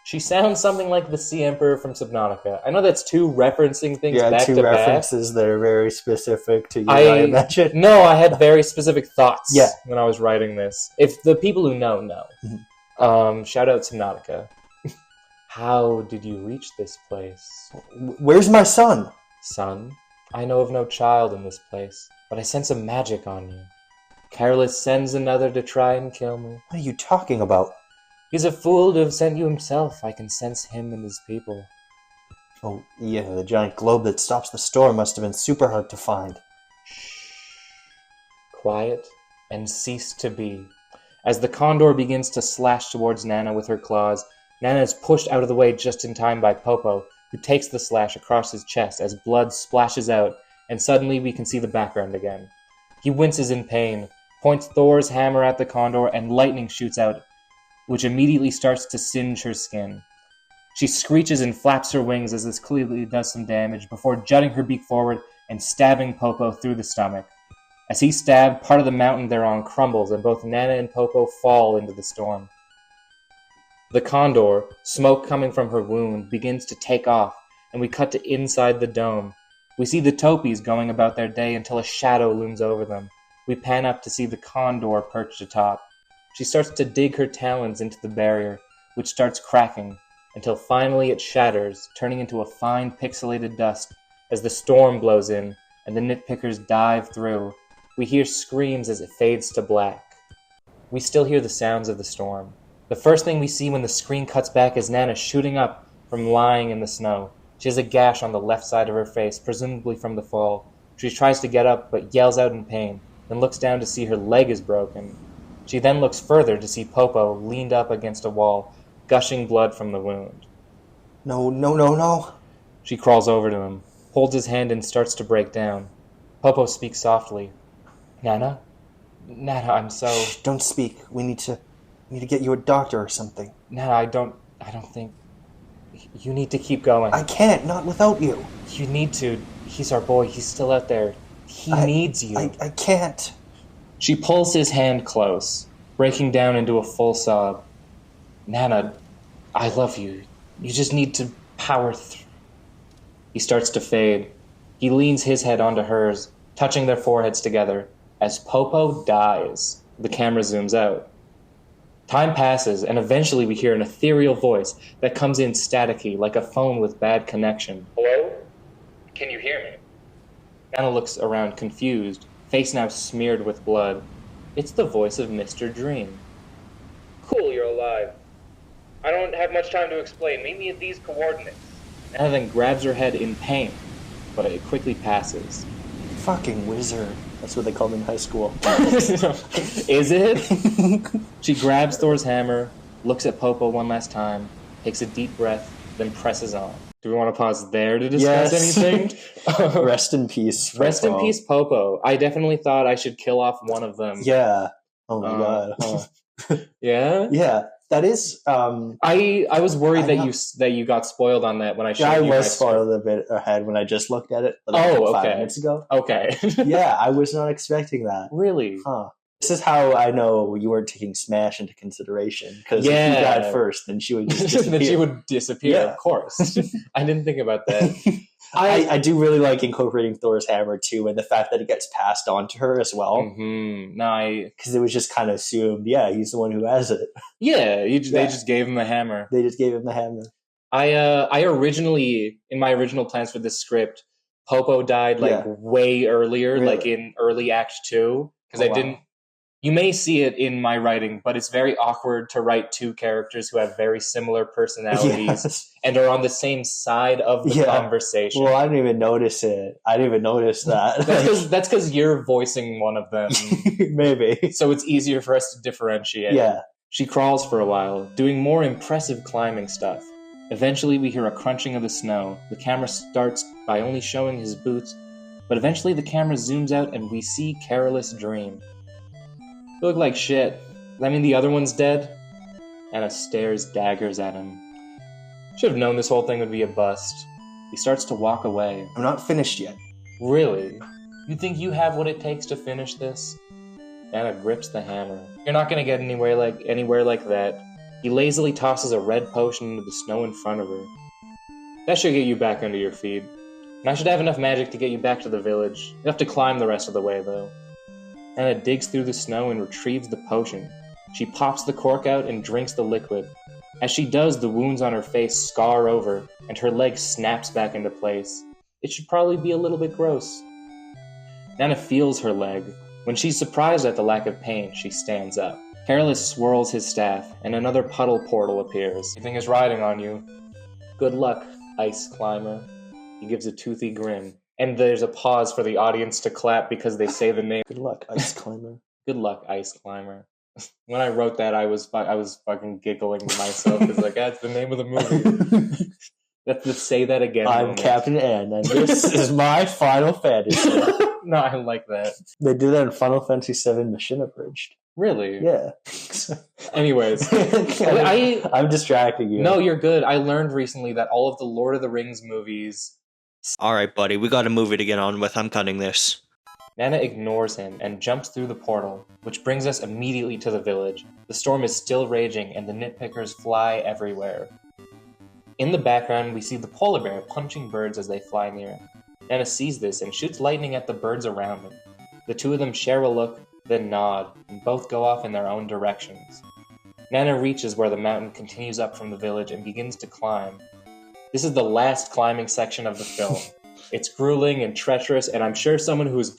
She sounds something like the Sea Emperor from Subnautica. I know that's two referencing things back to back. Yeah, two references that are very specific to you, I imagine. No, I had very specific thoughts when I was writing this. If the people who know. Shout out Subnautica. How did you reach this place? Where's my son? Son, I know of no child in this place, but I sense a magic on you. Careless sends another to try and kill me. What are you talking about? He's a fool to have sent you himself. I can sense him and his people. Oh, yeah, the giant globe that stops the storm must have been super hard to find. Shh. Quiet and cease to be. As the condor begins to slash towards Nana with her claws, Nana is pushed out of the way just in time by Popo, who takes the slash across his chest as blood splashes out, and suddenly we can see the background again. He winces in pain, points Thor's hammer at the condor, and lightning shoots out, which immediately starts to singe her skin. She screeches and flaps her wings as this clearly does some damage before jutting her beak forward and stabbing Popo through the stomach. As he's stabbed, part of the mountain they're on crumbles and both Nana and Popo fall into the storm. The condor, smoke coming from her wound, begins to take off, and we cut to inside the dome. We see the topies going about their day until a shadow looms over them. We pan up to see the condor perched atop. She starts to dig her talons into the barrier, which starts cracking, until finally it shatters, turning into a fine pixelated dust as the storm blows in and the nitpickers dive through. We hear screams as it fades to black. We still hear the sounds of the storm. The first thing we see when the screen cuts back is Nana shooting up from lying in the snow. She has a gash on the left side of her face, presumably from the fall. She tries to get up, but yells out in pain, then looks down to see her leg is broken. She then looks further to see Popo leaned up against a wall, gushing blood from the wound. No. She crawls over to him, holds his hand and starts to break down. Popo speaks softly. Nana, I'm so... Shh, don't speak. We need to get you a doctor or something. Nana, I don't think... You need to keep going. I can't, not without you. You need to. He's our boy. He's still out there. He needs you. I can't. She pulls his hand close, breaking down into a full sob. Nana, I love you. You just need to power through. He starts to fade. He leans his head onto hers, touching their foreheads together. As Popo dies, the camera zooms out. Time passes, and eventually we hear an ethereal voice that comes in staticky, like a phone with bad connection. Hello? Can you hear me? Nana looks around confused, face now smeared with blood. It's the voice of Mr. Dream. Cool, you're alive. I don't have much time to explain. Meet me at these coordinates. Nana then grabs her head in pain, but it quickly passes. Fucking wizard. That's what they called me in high school. Is it? She grabs Thor's hammer, looks at Popo one last time, takes a deep breath, then presses on. Do we want to pause there to discuss anything? Rest in peace, Popo. Rest in peace, Popo. I definitely thought I should kill off one of them. Yeah. Oh my god. Yeah? Yeah. That is. I was worried that you got spoiled on that when I showed you. I was spoiled a bit ahead when I just looked at it. Like 5 minutes ago. Okay. Yeah, I was not expecting that. Really? Huh. This is how I know you weren't taking Smash into consideration. Because if you died first, then she would just disappear. Then she would disappear, of course. I didn't think about that. I do really like incorporating Thor's hammer too, and the fact that it gets passed on to her as well. Mm-hmm. No, because it was just kind of assumed, he's the one who has it. Yeah, they just gave him the hammer. They just gave him the hammer. I originally, in my original plans for this script, Popo died way earlier, really? Like in early Act 2, because didn't. You may see it in my writing, but it's very awkward to write two characters who have very similar personalities and are on the same side of the conversation. Well, I didn't even notice it. I didn't even notice that. That's because you're voicing one of them. Maybe. So it's easier for us to differentiate. Yeah. She crawls for a while, doing more impressive climbing stuff. Eventually, we hear a crunching of the snow. The camera starts by only showing his boots, but eventually the camera zooms out and we see Careless Dream. You look like shit. Does that mean the other one's dead? Anna stares daggers at him. Should have known this whole thing would be a bust. He starts to walk away. I'm not finished yet. Really? You think you have what it takes to finish this? Anna grips the hammer. You're not gonna get anywhere like that. He lazily tosses a red potion into the snow in front of her. That should get you back under your feet. And I should have enough magic to get you back to the village. You have to climb the rest of the way, though. Anna digs through the snow and retrieves the potion. She pops the cork out and drinks the liquid. As she does, the wounds on her face scar over, and her leg snaps back into place. It should probably be a little bit gross. Nana feels her leg. When she's surprised at the lack of pain, she stands up. Careless swirls his staff, and another puddle portal appears. Everything is riding on you. Good luck, Ice Climber. He gives a toothy grin. And there's a pause for the audience to clap because they say the name. Good luck, Ice Climber. Good luck, Ice Climber. When I wrote that, I was fucking giggling to myself. It's like, that's the name of the movie. Let's say that again. I'm Captain N, and this is my Final Fantasy. No, I like that. They do that in Final Fantasy VII Mission Abridged. Really? Yeah. Anyways, I'm distracting you. No, you're good. I learned recently that all of the Lord of the Rings movies... Alright, buddy, we got a movie to get on with. I'm cutting this. Nana ignores him and jumps through the portal, which brings us immediately to the village. The storm is still raging and the nitpickers fly everywhere. In the background, we see the polar bear punching birds as they fly near. Nana sees this and shoots lightning at the birds around him. The two of them share a look, then nod, and both go off in their own directions. Nana reaches where the mountain continues up from the village and begins to climb. This is the last climbing section of the film. It's grueling and treacherous, and I'm sure someone who's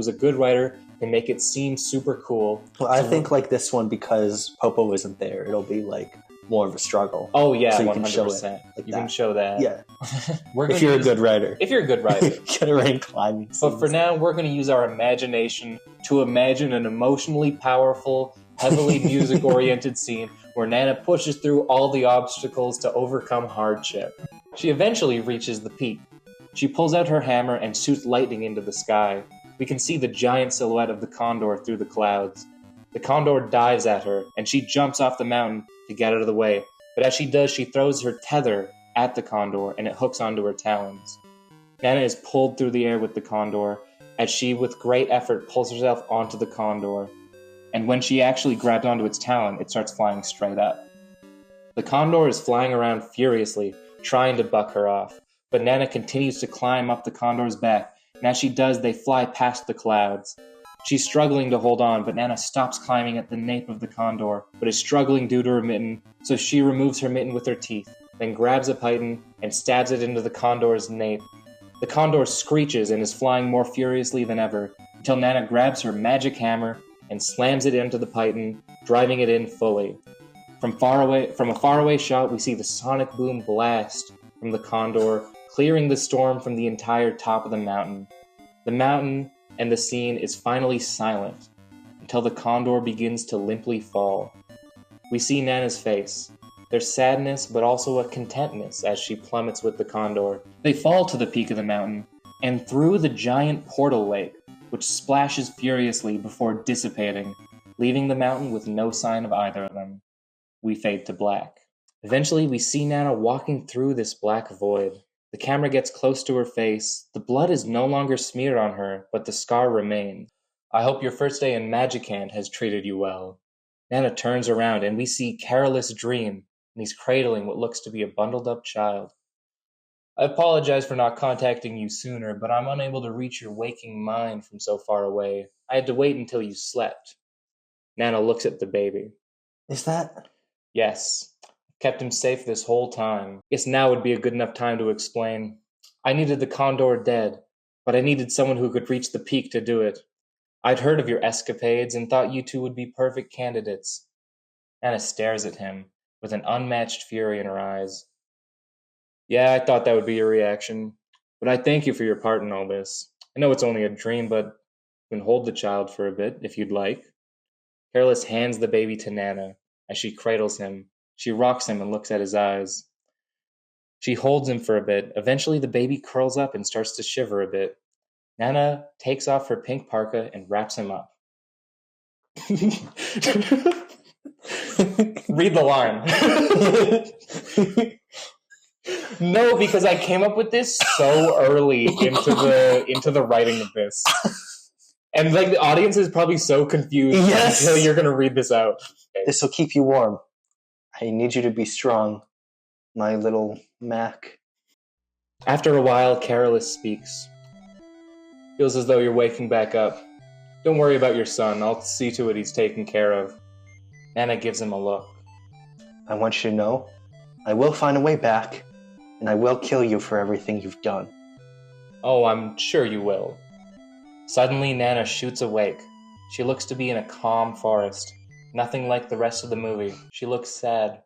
a good writer can make it seem super cool. Well, I think like this one, because Popo isn't there, it'll be like more of a struggle. Oh yeah, so 100%. You can show that. Yeah. If you're a good writer. If you're a good writer. Gonna write climbing scenes. But for now, we're going to use our imagination to imagine an emotionally powerful, heavily music-oriented scene where Nana pushes through all the obstacles to overcome hardship. She eventually reaches the peak. She pulls out her hammer and shoots lightning into the sky. We can see the giant silhouette of the condor through the clouds. The condor dives at her, and she jumps off the mountain to get out of the way. But as she does, she throws her tether at the condor, and it hooks onto her talons. Nana is pulled through the air with the condor, as she, with great effort, pulls herself onto the condor. And when she actually grabs onto its talon, it starts flying straight up. The condor is flying around furiously, trying to buck her off. But Nana continues to climb up the condor's back, and as she does, they fly past the clouds. She's struggling to hold on, but Nana stops climbing at the nape of the condor, but is struggling due to her mitten, so she removes her mitten with her teeth, then grabs a python and stabs it into the condor's nape. The condor screeches and is flying more furiously than ever, until Nana grabs her magic hammer and slams it into the python, driving it in fully. From a faraway shot, we see the sonic boom blast from the condor, clearing the storm from the entire top of the mountain. The mountain and the scene is finally silent until the condor begins to limply fall. We see Nana's face. There's sadness, but also a contentness as she plummets with the condor. They fall to the peak of the mountain and through the giant portal lake, which splashes furiously before dissipating, leaving the mountain with no sign of either of them. We fade to black. Eventually, we see Nana walking through this black void. The camera gets close to her face. The blood is no longer smeared on her, but the scar remains. I hope your first day in Magic Hand has treated you well. Nana turns around and we see Careless Dream, and he's cradling what looks to be a bundled up child. I apologize for not contacting you sooner, but I'm unable to reach your waking mind from so far away. I had to wait until you slept. Nana looks at the baby. Is that? Yes. Kept him safe this whole time. Guess now would be a good enough time to explain. I needed the condor dead, but I needed someone who could reach the peak to do it. I'd heard of your escapades and thought you two would be perfect candidates. Anna stares at him, with an unmatched fury in her eyes. Yeah, I thought that would be your reaction, but I thank you for your part in all this. I know it's only a dream, but you can hold the child for a bit, if you'd like. Careless hands the baby to Nana. As she cradles him, she rocks him and looks at his eyes. She holds him for a bit. Eventually, the baby curls up and starts to shiver a bit. Nana takes off her pink parka and wraps him up. Read the line. No, because I came up with this so early into the writing of this. And like the audience is probably so confused until you're going to read this out. Okay. This will keep you warm. I need you to be strong, my little Mac. After a while, Carolus speaks. Feels as though you're waking back up. Don't worry about your son. I'll see to it he's taken care of. Nana gives him a look. I want you to know, I will find a way back, and I will kill you for everything you've done. Oh, I'm sure you will. Suddenly, Nana shoots awake. She looks to be in a calm forest. Nothing like the rest of the movie. She looks sad.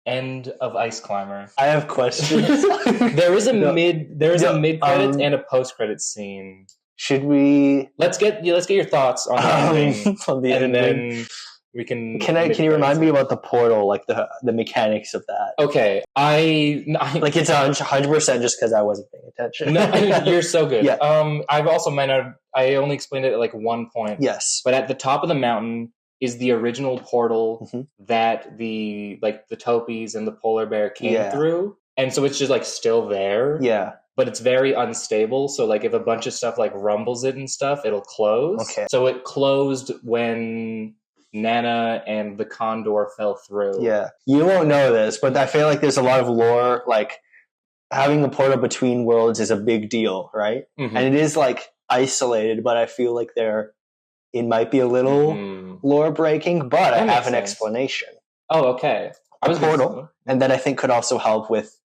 End of Ice Climber. I have questions. There is a mid-credits and a post-credits scene. Should we? Let's get your thoughts on the ending, on the and ending. then we can. Can you remind me about the portal, like the mechanics of that? Okay, I like it's 100% just because I wasn't paying attention. No, you're so good. Yeah. I've also I only explained it at like one point. Yes. But at the top of the mountain is the original portal that the topies and the polar bear came through, and so it's just like still there. Yeah. But it's very unstable, so like if a bunch of stuff like rumbles it and stuff, it'll close. Okay. So it closed when Nana and the condor fell through. Yeah. You won't know this, but I feel like there's a lot of lore, like having a portal between worlds is a big deal, right? Mm-hmm. And it is like isolated, but I feel like it might be a little lore breaking, but I have an explanation. Oh, okay. A portal, and that I think could also help with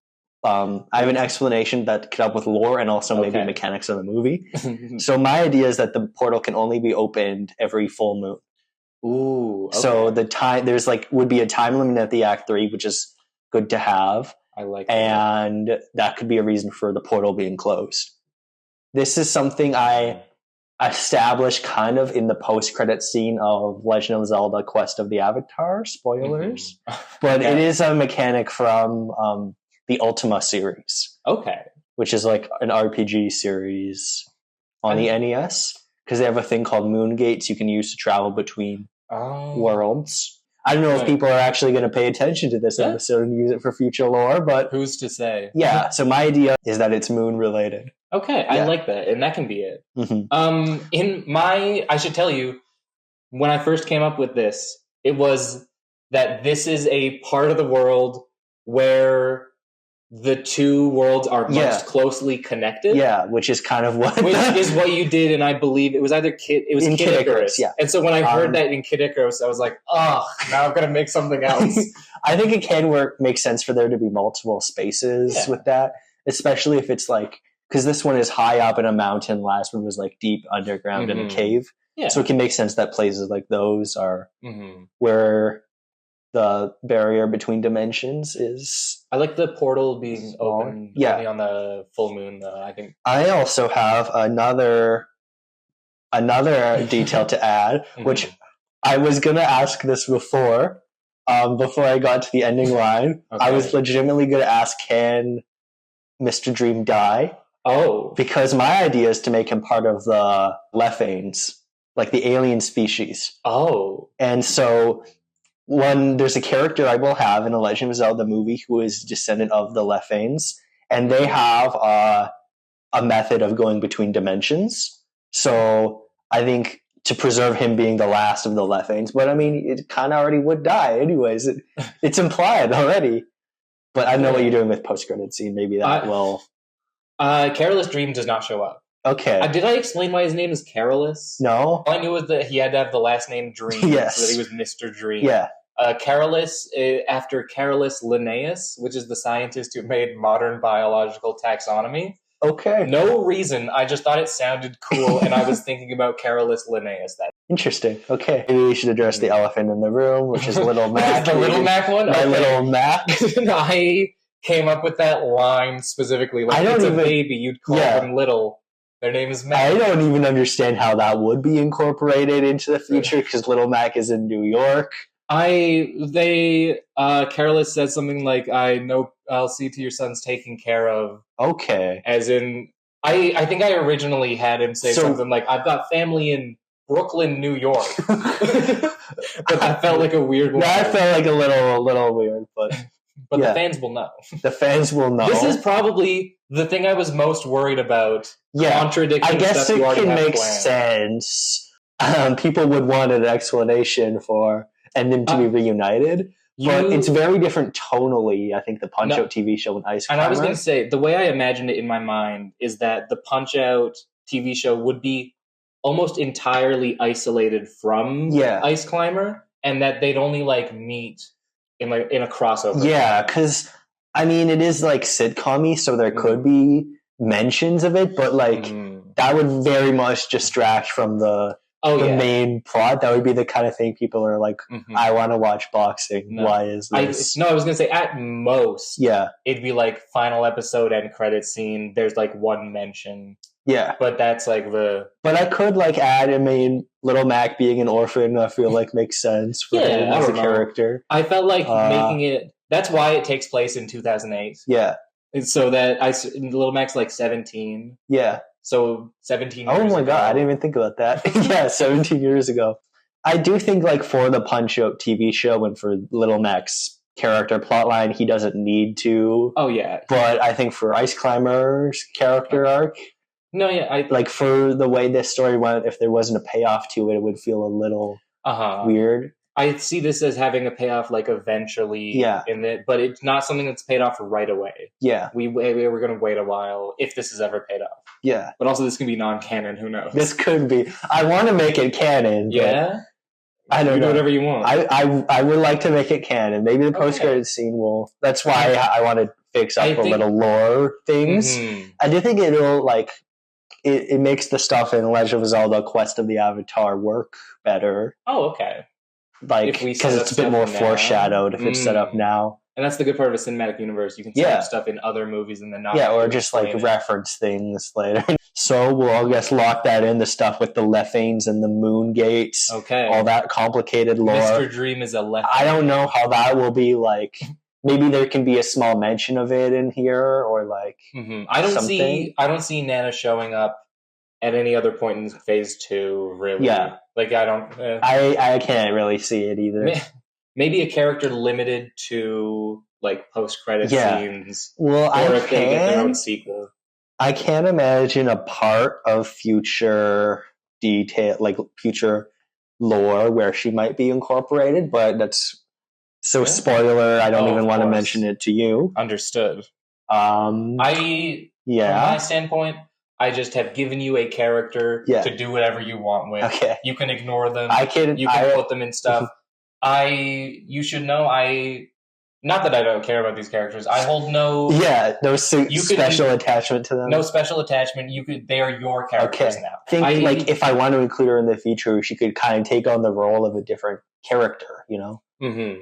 I have an explanation that could help with lore and also maybe mechanics of the movie. So my idea is that the portal can only be opened every full moon. Ooh. Okay. So there's would be a time limit at the Act 3, which is good to have. I like that. And that could be a reason for the portal being closed. This is something I established kind of in the post-credit scene of Legend of Zelda Quest of the Avatar. Spoilers. But it is a mechanic from the Ultima series. Okay. Which is like an RPG series on the NES. Because they have a thing called moon gates you can use to travel between worlds. I don't know if people are actually going to pay attention to this episode and use it for future lore, but who's to say? Yeah, so my idea is that it's moon related. Okay, I like that, and that can be it. Mm-hmm. I should tell you, when I first came up with this, it was that this is a part of the world where the two worlds are most closely connected. Yeah, which is kind of what... Which is what you did, and I believe it was either Kid Icarus. Yeah. And so when I heard that in Kid Icarus, I was like, now I'm going to make something else. I think it can make sense for there to be multiple spaces with that, especially if it's like... Because this one is high up in a mountain, last one was like deep underground in a cave. Yeah. So it can make sense that places like those are where the barrier between dimensions is. I like the portal being open only on the full moon, though. I think I also have another detail to add, which I was gonna ask this before I got to the ending line. Okay. I was legitimately gonna ask, can Mr. Dream die? Oh, because my idea is to make him part of the Lephanes, like the alien species. Oh, and so. There's a character I will have in a Legend of Zelda movie who is a descendant of the Lephanes, and they have a method of going between dimensions. So I think to preserve him being the last of the Lephanes, but I mean, it kind of already would die anyways. It's implied already. But I know what you're doing with post-credit scene. Maybe that will... Carolus Dream does not show up. Okay. Did I explain why his name is Carolus? No. All I knew was that he had to have the last name Dream, so that he was Mr. Dream. Yeah. Carolus, after Carolus Linnaeus, which is the scientist who made modern biological taxonomy. Okay. No reason. I just thought it sounded cool, and I was thinking about Carolus Linnaeus. Interesting. Okay. Maybe we should address the elephant in the room, which is Little Mac. The Little Mac one? My Little Mac. I came up with that line specifically. Like, it's a baby, you'd call them Little. Their name is Mac. I don't even understand how that would be incorporated into the future, because Little Mac is in New York. Carolus says something like, I'll see to your son's taken care of. Okay. As in, I think I originally had him say something like, I've got family in Brooklyn, New York. But that felt like a weird one. That felt like a little weird, but the fans will know. The fans will know. This is probably the thing I was most worried about. Contradicting I guess stuff it can make planned. sense. People would want an explanation for and them to be reunited. But it's very different tonally, I think, the Punch-Out TV show and Ice Climber. And I was going to say, the way I imagined it in my mind is that the Punch-Out TV show would be almost entirely isolated from Ice Climber, and that they'd only like meet in a crossover. Yeah, because I mean, it is like sitcom-y, so there could be mentions of it, but like that would very much distract from the main plot. That would be the kind of thing people are like, I want to watch boxing. No. Why is this? I was going to say at most, it'd be like final episode end credit scene. There's like one mention. Yeah. But that's like But I could like add, I mean, Little Mac being an orphan, I feel like makes sense for him as a character. I felt like making it, that's why it takes place in 2008. Yeah. And so that Little Mac's like 17. Yeah. So 17 years ago. Oh my God, I didn't even think about that. 17 years ago. I do think like for the Punch-Out TV show and for Little Mac's character plotline, he doesn't need to. Oh yeah. But I think for Ice Climber's character arc, no, yeah, like for the way this story went, if there wasn't a payoff to it, it would feel a little weird. I see this as having a payoff, like eventually, in it, but it's not something that's paid off right away. Yeah, we were going to wait a while if this is ever paid off. Yeah, but also this can be non-canon. Who knows? This could be. I want to make it canon. Yeah, I don't know. Whatever you want. I would like to make it canon. Maybe the post-credit scene will. That's why I want to fix up the little lore things. I do think it'll like. It makes the stuff in Legend of Zelda Quest of the Avatar work better. Oh, okay. Like, because it's a bit more foreshadowed if it's set up now. And that's the good part of a cinematic universe. You can set up stuff in other movies and then not... Yeah, or just like reference things later. So we'll, I guess, lock that in, the stuff with the Lethanes and the moon gates. Okay. All that complicated lore. Mr. Dream is a Lethane. I don't know how that will be like... Maybe there can be a small mention of it in here, or like I don't see Nana showing up at any other point in Phase 2. Really, like I don't. I can't really see it either. Maybe a character limited to like post-credit scenes. Well, or if they get their own sequel. I can't imagine a part of future detail, like future lore, where she might be incorporated, but that's. So spoiler, I don't even want to mention it to you. Understood. From my standpoint, I just have given you a character to do whatever you want with. Okay. You can ignore them. You can put them in stuff. You should know not that I don't care about these characters. I hold no special attachment to them. No special attachment. They are your characters now. Like if I want to include her in the future, she could kind of take on the role of a different character, you know?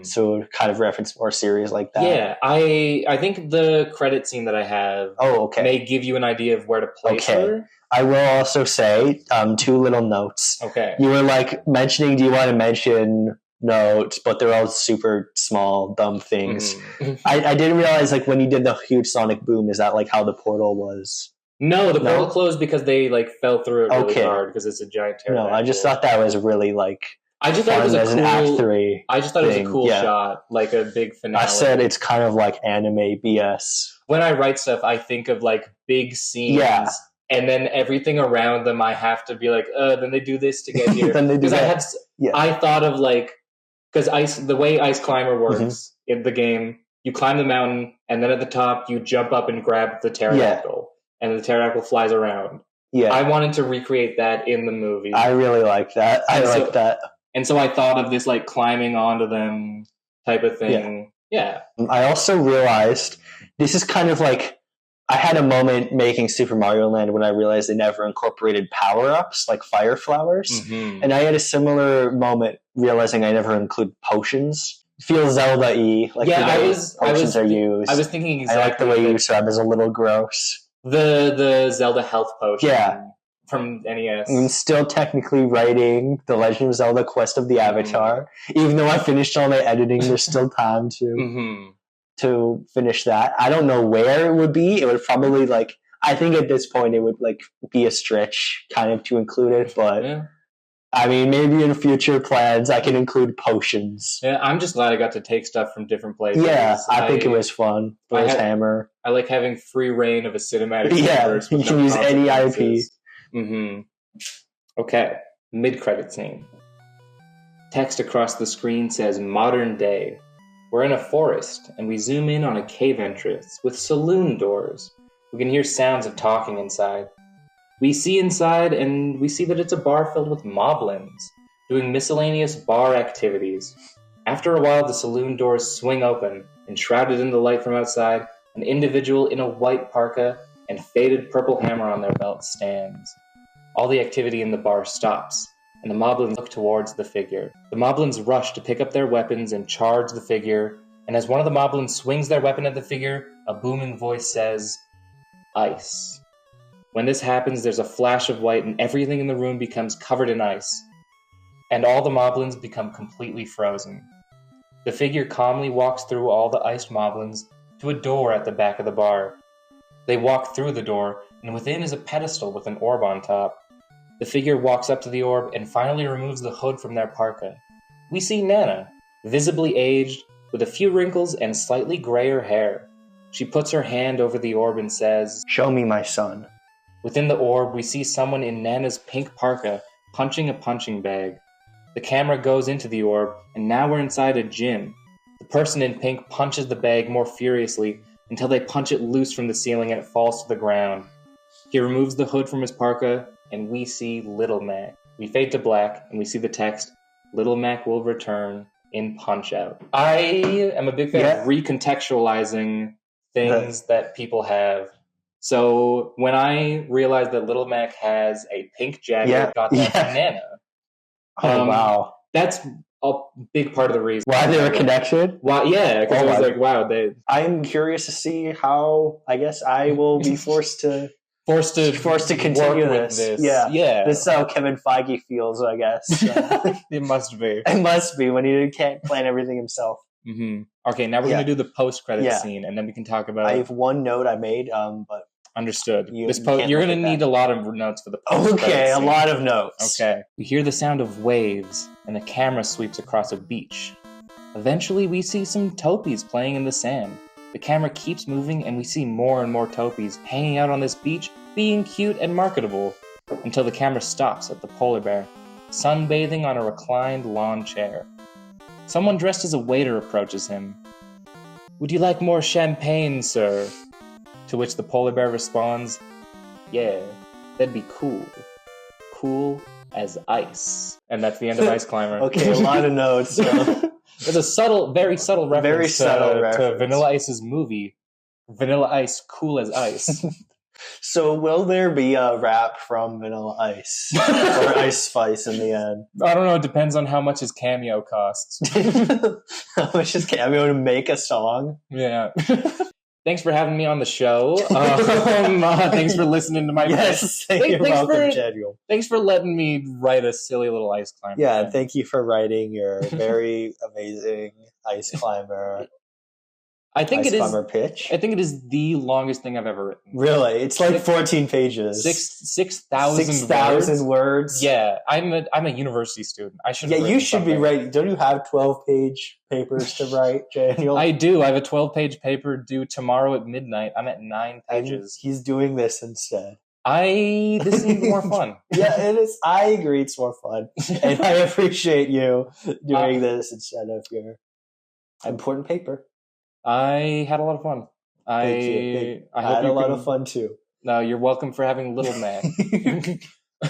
So kind of reference more series like that. Yeah, I think the credit scene that I have may give you an idea of where to place her. I will also say 2 little notes. Okay. You were like mentioning, do you want to mention notes, but they're all super small, dumb things. I didn't realize like when you did the huge sonic boom, is that like how the portal was? No, the portal closed because they like fell through it really hard because it's a giant pterodactyl. No, I just thought that was really like I just thought it was an Act 3. I just thought it was a cool shot, like a big finale. I said it's kind of like anime BS. When I write stuff, I think of like big scenes, and then everything around them, I have to be like, then they do this to get here. Then they do that. I thought of like because the way Ice Climber works in the game, you climb the mountain, and then at the top you jump up and grab the pterodactyl, and the pterodactyl flies around. Yeah, I wanted to recreate that in the movie. I really like that. I like that. And so I thought of this like climbing onto them type of thing. Yeah. I also realized this is kind of like I had a moment making Super Mario Land when I realized they never incorporated power-ups like fire flowers. And I had a similar moment realizing I never include potions. It feels Zelda-y, like the way potions are used. I was thinking exactly. I like the way you describe it as a little gross. The Zelda health potion. Yeah. From NES. I'm still technically writing The Legend of Zelda Quest of the Avatar. Even though I finished all my editing, there's still time to finish that. I don't know where it would be. It would probably like, I think at this point it would like be a stretch kind of to include it, but I mean, maybe in future plans I can include potions. Yeah, I'm just glad I got to take stuff from different places. Yeah, I think it was fun. Hammer. I like having free reign of a cinematic universe. You can use any IP. Okay, mid-credit scene. Text across the screen says modern day. We're in a forest, and we zoom in on a cave entrance with saloon doors. We can hear sounds of talking inside. We see inside, and we see that it's a bar filled with moblins, doing miscellaneous bar activities. After a while, the saloon doors swing open, and shrouded in the light from outside, an individual in a white parka and faded purple hammer on their belt stands. All the activity in the bar stops, and the moblins look towards the figure. The moblins rush to pick up their weapons and charge the figure, and as one of the moblins swings their weapon at the figure, a booming voice says, "Ice." When this happens, there's a flash of white and everything in the room becomes covered in ice, and all the moblins become completely frozen. The figure calmly walks through all the iced moblins to a door at the back of the bar. They walk through the door, and within is a pedestal with an orb on top. The figure walks up to the orb and finally removes the hood from their parka. We see Nana, visibly aged, with a few wrinkles and slightly grayer hair. She puts her hand over the orb and says, "Show me my son." Within the orb, we see someone in Nana's pink parka punching a punching bag. The camera goes into the orb, and now we're inside a gym. The person in pink punches the bag more furiously until they punch it loose from the ceiling and it falls to the ground. He removes the hood from his parka, and we see Little Mac. We fade to black, and we see the text, "Little Mac will return" in Punch-Out. I am a big fan of recontextualizing things that people have. So when I realized that Little Mac has a pink jacket, got that from Nana. Wow. That's a big part of the reason. Why they were connection? Why? Yeah, because I was like, wow. I'm curious to see how, I guess I will be forced to continue this. Yeah. This is how Kevin Feige feels, I guess. It must be. It must be when he can't plan everything himself. Mm-hmm. Okay, now we're going to do the post-credit scene, and then we can talk about... I have one note I made, but... Understood. You're going to need a lot of notes for the post-credit scene. A lot of notes. Okay. We hear the sound of waves, and the camera sweeps across a beach. Eventually, we see some topies playing in the sand. The camera keeps moving, and we see more and more topies hanging out on this beach, being cute and marketable, until the camera stops at the polar bear, sunbathing on a reclined lawn chair. Someone dressed as a waiter approaches him. "Would you like more champagne, sir?" To which the polar bear responds, "Yeah, that'd be cool. Cool as ice." And that's the end of Ice Climber. Okay, a lot of notes. There's a very subtle reference to Vanilla Ice's movie, Vanilla Ice Cool as Ice. So will there be a rap from Vanilla Ice? Or Ice Spice in the end? I don't know, it depends on how much his cameo costs. How much his cameo to make a song? Yeah. Thanks for having me on the show. Thanks for listening to my... Yes, you're welcome, Janiel. Thanks for letting me write a silly little ice climber. Yeah, thank you for writing your very amazing ice climber. Ice climber pitch. I think it is the longest thing I've ever written. Really? It's like 14 pages. 6,000 words. Yeah, I'm a university student. I should. Yeah, you should be writing. Don't you have 12-page papers to write, Janiel? I do. I have a 12-page paper due tomorrow at midnight. I'm at 9 pages. And he's doing this instead. This is even more fun. Yeah, it is. I agree, it's more fun, and I appreciate you doing this instead of your important paper. I had a lot of fun. Thank you. I had a lot of fun too. No, you're welcome for having Little Mac.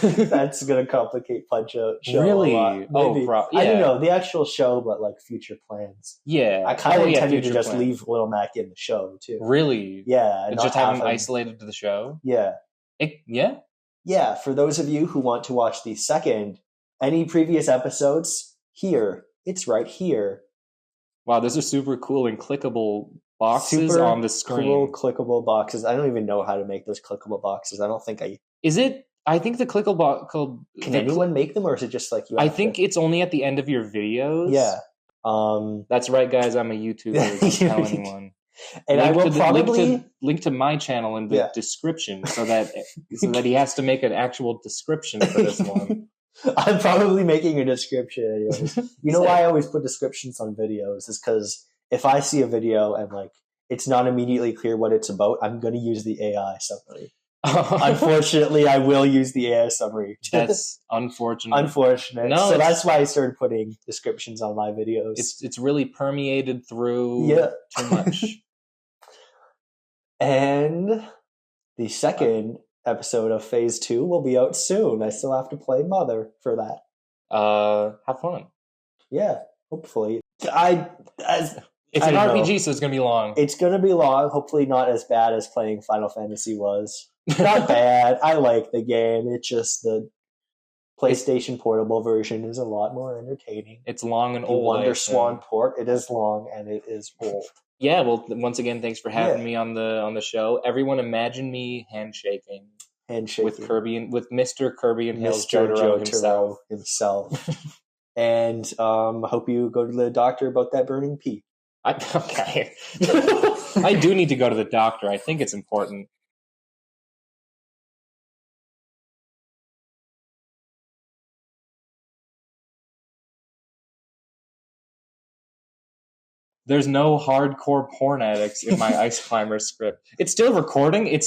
That's gonna complicate Punch-Out show really? a lot. Maybe. Yeah. I don't know the actual show, but like future plans. Yeah, I kind of intended to just leave Little Mac in the show too. Really? Yeah, and just have him isolated to the show. Yeah. Yeah. For those of you who want to watch any previous episodes, it's right here. Wow, those are super cool and clickable boxes on the screen. Cool clickable boxes. I don't even know how to make those clickable boxes. I don't think Is it? I think the clickable box. Can anyone make them, or is it just like you? I think it's only at the end of your videos. Yeah. That's right, guys. I'm a YouTuber. Don't tell anyone. And I will probably link to my channel in the description so that he has to make an actual description for this one. I'm probably making a description anyways. You know why I always put descriptions on videos is because if I see a video and like it's not immediately clear what it's about, I'm going to use the AI summary. Unfortunately, I will use the AI summary. That's unfortunate. Unfortunate. No, so that's why I started putting descriptions on my videos. It's really permeated through too much. And the second episode of Phase 2 will be out soon. I still have to play Mother for that. Have fun. Yeah, hopefully. It's an RPG, so it's going to be long. It's going to be long. Hopefully not as bad as playing Final Fantasy was. Not bad. I like the game. It's just the PlayStation Portable version is a lot more entertaining. It's long and the old. The Wonder Swan port, it is long and it is old. Yeah, well, once again, thanks for having me on the show. Everyone, imagine me handshaking with Mr. Kirby and Hales Jotaro himself. And hope you go to the doctor about that burning pee. Okay. I do need to go to the doctor. I think it's important. There's no hardcore porn addicts in my Ice Climber script. It's still recording. It's